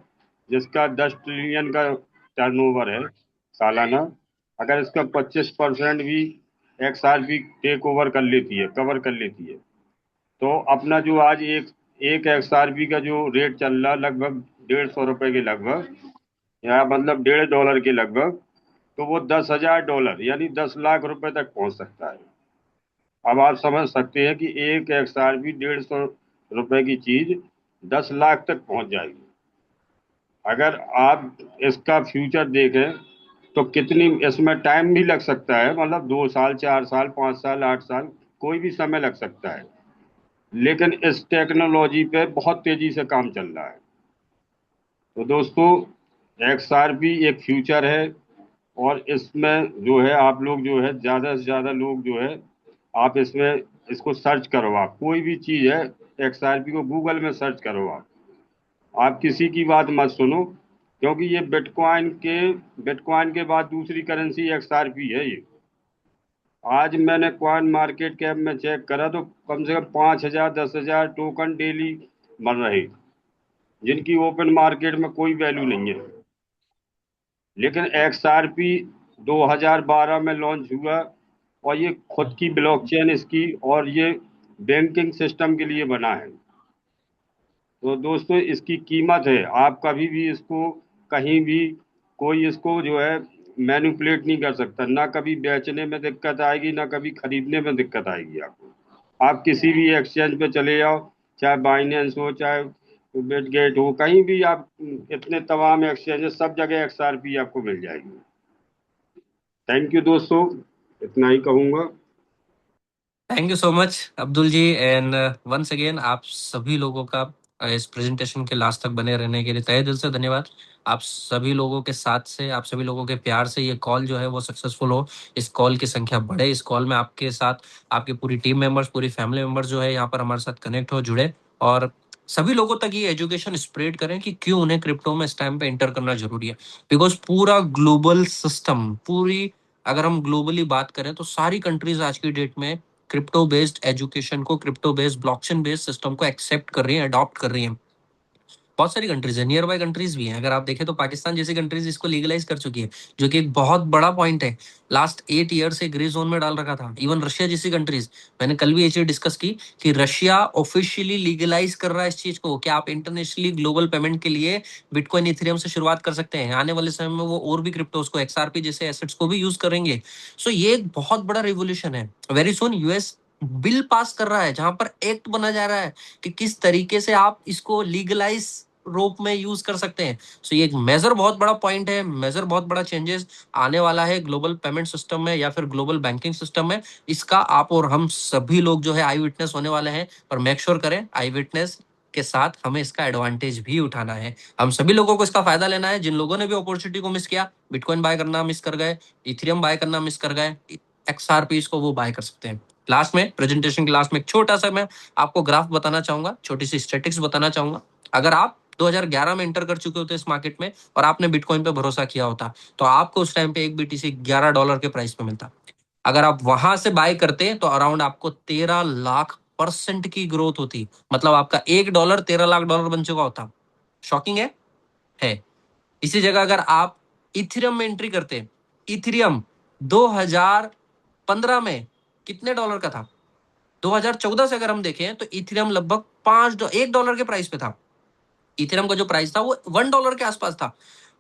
जिसका 10 ट्रिलियन का टर्नओवर है सालाना, अगर इसका 25% भी XRP टेक ओवर कर लेती है, कवर कर लेती है, तो अपना जो आज एक एक XRP का जो रेट चल रहा लगभग $150 के लगभग, या मतलब $1.5 के लगभग, तो वो $10,000 यानी 10 लाख रुपए तक पहुंच सकता है। अब आप समझ सकते हैं कि एक XRP $150 की चीज 10 लाख तक पहुंच जाएगी। अगर आप इसका फ्यूचर देखें तो कितनी इसमें टाइम भी लग सकता है, मतलब 2 साल, 4 साल, 5 साल, 8 साल, कोई भी समय लग सकता है, लेकिन इस टेक्नोलॉजी पे बहुत तेजी से काम चल रहा है। तो दोस्तों, XRP एक फ्यूचर है और इसमें जो है आप लोग जो है ज़्यादा से ज़्यादा लोग जो है आप इसमें इसको सर्च करो। आप कोई भी चीज़ है XRP को गूगल में सर्च करो। आप किसी की बात मत सुनो, क्योंकि ये बिटकॉइन के बाद दूसरी करेंसी XRP है। ये आज मैंने कॉइन मार्केट कैप में चेक करा तो कम से कम 5,000 10,000 टोकन डेली बन रहे, जिनकी ओपन मार्केट में कोई वैल्यू नहीं है। लेकिन XRP 2012 में लॉन्च हुआ और ये खुद की ब्लॉकचेन इसकी, और ये बैंकिंग सिस्टम के लिए बना है। तो दोस्तों, इसकी कीमत है, आप कभी भी इसको कहीं भी कोई इसको जो है मैनिपुलेट नहीं कर सकता। ना कभी बेचने में दिक्कत आएगी, ना कभी खरीदने में दिक्कत आएगी आपको। आप किसी भी एक्सचेंज पे चले जाओ, चाहे बाइनेंस हो, चाहे बिटगेट हो, कहीं भी आप, इतने तमाम एक्सचेंज, सब जगह XRP आपको मिल जाएगी। थैंक यू दोस्तों, इतना ही कहूँगा। Thank you so much Abdul ji, and once again आप सभी लोगों का इस प्रेजेंटेशन के लास्ट तक बने रहने के लिए तहे दिल से धन्यवाद। आप सभी लोगों के साथ से, आप सभी लोगों के प्यार से ये कॉल जो है वो सक्सेसफुल हो, इस कॉल की संख्या बढ़े, इस कॉल में आपके साथ आपके पूरी टीम मेंबर्स, पूरी फैमिली मेंबर्स जो है यहाँ पर हमारे साथ कनेक्ट हो, जुड़े और सभी लोगों तक ये एजुकेशन स्प्रेड करें कि क्यों उन्हें क्रिप्टो में इस टाइम पे एंटर करना जरूरी है। बिकॉज पूरा ग्लोबल सिस्टम, पूरी अगर हम ग्लोबली बात करें तो सारी कंट्रीज आज की डेट में क्रिप्टो बेस्ड एजुकेशन को, crypto based blockchain based system को एक्सेप्ट कर रही है, अडॉप्ट कर रही है। बहुत सारी कंट्रीज है, नियर बाय कंट्रीज भी हैं। अगर आप देखें तो पाकिस्तान जैसी कंट्रीज इसको लीगलाइज कर चुकी है, जो कि एक बहुत बड़ा पॉइंट है। लास्ट 8 ईयर से ग्रे जोन में डाल रखा था। इवन रशिया जैसी कंट्रीज, मैंने कल भी ये चीज डिस्कस की कि रशिया ऑफिशियली लीगलाइज कर रहा है इस चीज को कि आप इंटरनेशनली ग्लोबल पेमेंट के लिए बिटकॉइन इथेरियम से शुरुआत कर सकते हैं। आने वाले समय में वो और भी क्रिप्टोज को, XRP जैसे एसेट्स को भी यूज करेंगे। सो ये एक बहुत बड़ा रिवोल्यूशन है। Very soon US bill pass कर रहा है जहां पर एक्ट बना जा रहा है कि किस तरीके से आप इसको लीगलाइज रूप में यूज कर सकते हैं। सो ये एक मेजर बहुत बड़ा पॉइंट है, मेजर बहुत बड़ा चेंजेस आने वाला है ग्लोबल पेमेंट सिस्टम में या फिर ग्लोबल बैंकिंग सिस्टम में। इसका आप और हम सभी लोग जो है आई विटनेस होने वाले हैं। और मेक श्योर करें आई विटनेस के साथ हमें इसका एडवांटेज भी उठाना है। हम सभी लोगों को इसका फायदा लेना है। जिन लोगों ने भी अपॉर्चुनिटी को मिस किया, बिटकॉइन बाय करना मिस कर गए, इथेरियम बाय करना मिस कर गए, XRP को वो बाय कर सकते हैं। लास्ट में प्रेजेंटेशन के लास्ट में एक छोटा सा मैं आपको ग्राफ बताना चाहूंगा, छोटी सी स्टैटिस्टिक्स बताना चाहूंगा। अगर आप 2011 में एंटर कर चुके होते इस मार्केट में और आपने बिटकॉइन पे भरोसा किया होता, तो आपको उस टाइम पे एक BTC $11 के प्राइस पे मिलता। अगर आप वहां से बाय करते तो अराउंड आपको 13 लाख % की ग्रोथ होती। मतलब आपका $1 13 लाख डॉलर बन चुका होता। शॉकिंग है। इसी जगह अगर आप इथेरियम में एंट्री करते, इथेरियम 2015 में कितने डॉलर का था? 2014 से अगर हम देखें तो इथेरियम लगभग $1 के प्राइस पे था। इथेरियम का जो प्राइस था वो $1 के आसपास था।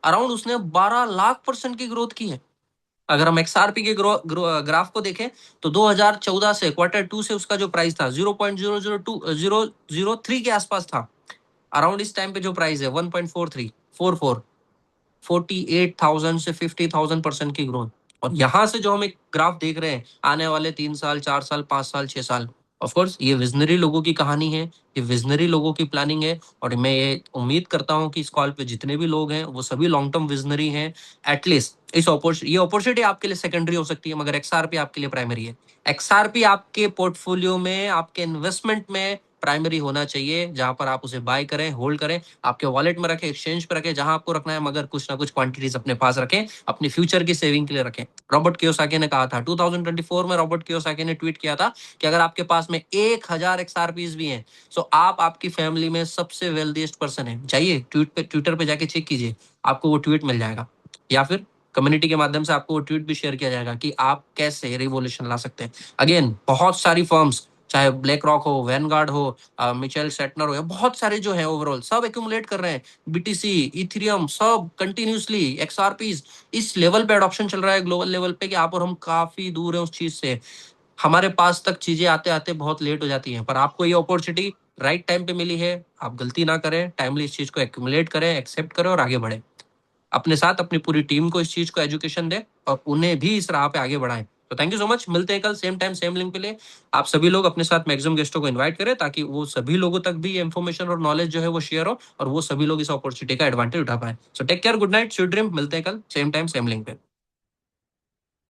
अराउंड उसने 12 लाख % की ग्रोथ की है। अगर हम XRP के ग्राफ को देखें तो 2014 से Q2 से उसका जो प्राइस था 0.002003 के आसपास था। अराउंड इस टाइम पे जो प्राइस है 1.4344 48,000 से 50,000% की ग्रोथ। और यहां से जो हम एक ग्राफ देख रहे हैं आने वाले 3 साल 4 साल 5 साल 6 साल, ऑफ कोर्स ये विजनरी लोगों की कहानी है, ये विजनरी लोगों की प्लानिंग है। और मैं ये उम्मीद करता हूं कि इस कॉल पे जितने भी लोग हैं वो सभी लॉन्ग टर्म विजनरी हैं। एटलीस्ट ये अपॉर्चुनिटी आपके लिए सेकेंडरी हो सकती है, मगर XRP आपके लिए प्राइमरी है। XRP आपके पोर्टफोलियो में, आपके इन्वेस्टमेंट में प्राइमरी होना चाहिए, जहां पर आप उसे बाय करें, होल्ड करें, आपके वॉलेट में रखें, एक्सचेंज पे रखें, जहां आपको रखना है, मगर कुछ ना कुछ क्वांटिटीज अपने पास रखें, अपनी फ्यूचर की सेविंग के लिए रखें। रॉबर्ट कियोसाकी ने कहा था 2024 में, रॉबर्ट कियोसाकी ने ट्वीट किया था कि अगर आपके पास में 1000 XRPs भी हैं तो आप आपकी फैमिली में सबसे वेल्दीएस्ट पर्सन है। चाहिए ट्विटर पे जाके चेक कीजिए, आपको वो ट्वीट मिल जाएगा, या फिर कम्युनिटी के माध्यम से आपको वो ट्वीट भी शेयर किया जाएगा कि आप कैसे रिवोल्यूशन ला सकते हैं। अगेन बहुत सारी फर्म्स, चाहे ब्लैक रॉक हो, वैनगार्ड हो, मिचेल सेटनर हो, या बहुत सारे जो है ओवरऑल सब एक्यूमुलेट कर रहे हैं। BTC, इथेरियम सब कंटिन्यूसली, XRPs इस लेवल पे अडॉप्शन चल रहा है ग्लोबल लेवल पे कि आप और हम काफी दूर है उस चीज से। हमारे पास तक चीजें आते आते बहुत लेट हो जाती हैं, पर आपको ये अपॉर्चुनिटी राइट टाइम पे मिली है। आप गलती ना करें, टाइमली इस चीज को एक्यूमुलेट करें, एक्सेप्ट करें और आगे बढ़े। अपने साथ अपनी पूरी टीम को इस चीज को एजुकेशन दें और उन्हें भी इस राह पे आगे बढ़ाएं। तो थैंक यू सो मच। मिलते हैं कल सेम टाइम सेम लिंक पे। लिए आप सभी लोग अपने साथ मैक्सिमम गेस्टों को इनवाइट करें ताकि वो सभी लोगों तक भी ये इन्फॉर्मेशन और नॉलेज जो है वो शेयर हो और वो सभी लोग इस अपॉर्चुनिटी का एडवांटेज उठा पाए। So take care, good night, sweet dream. मिलते हैं कल सेम टाइम सेम लिंक पे।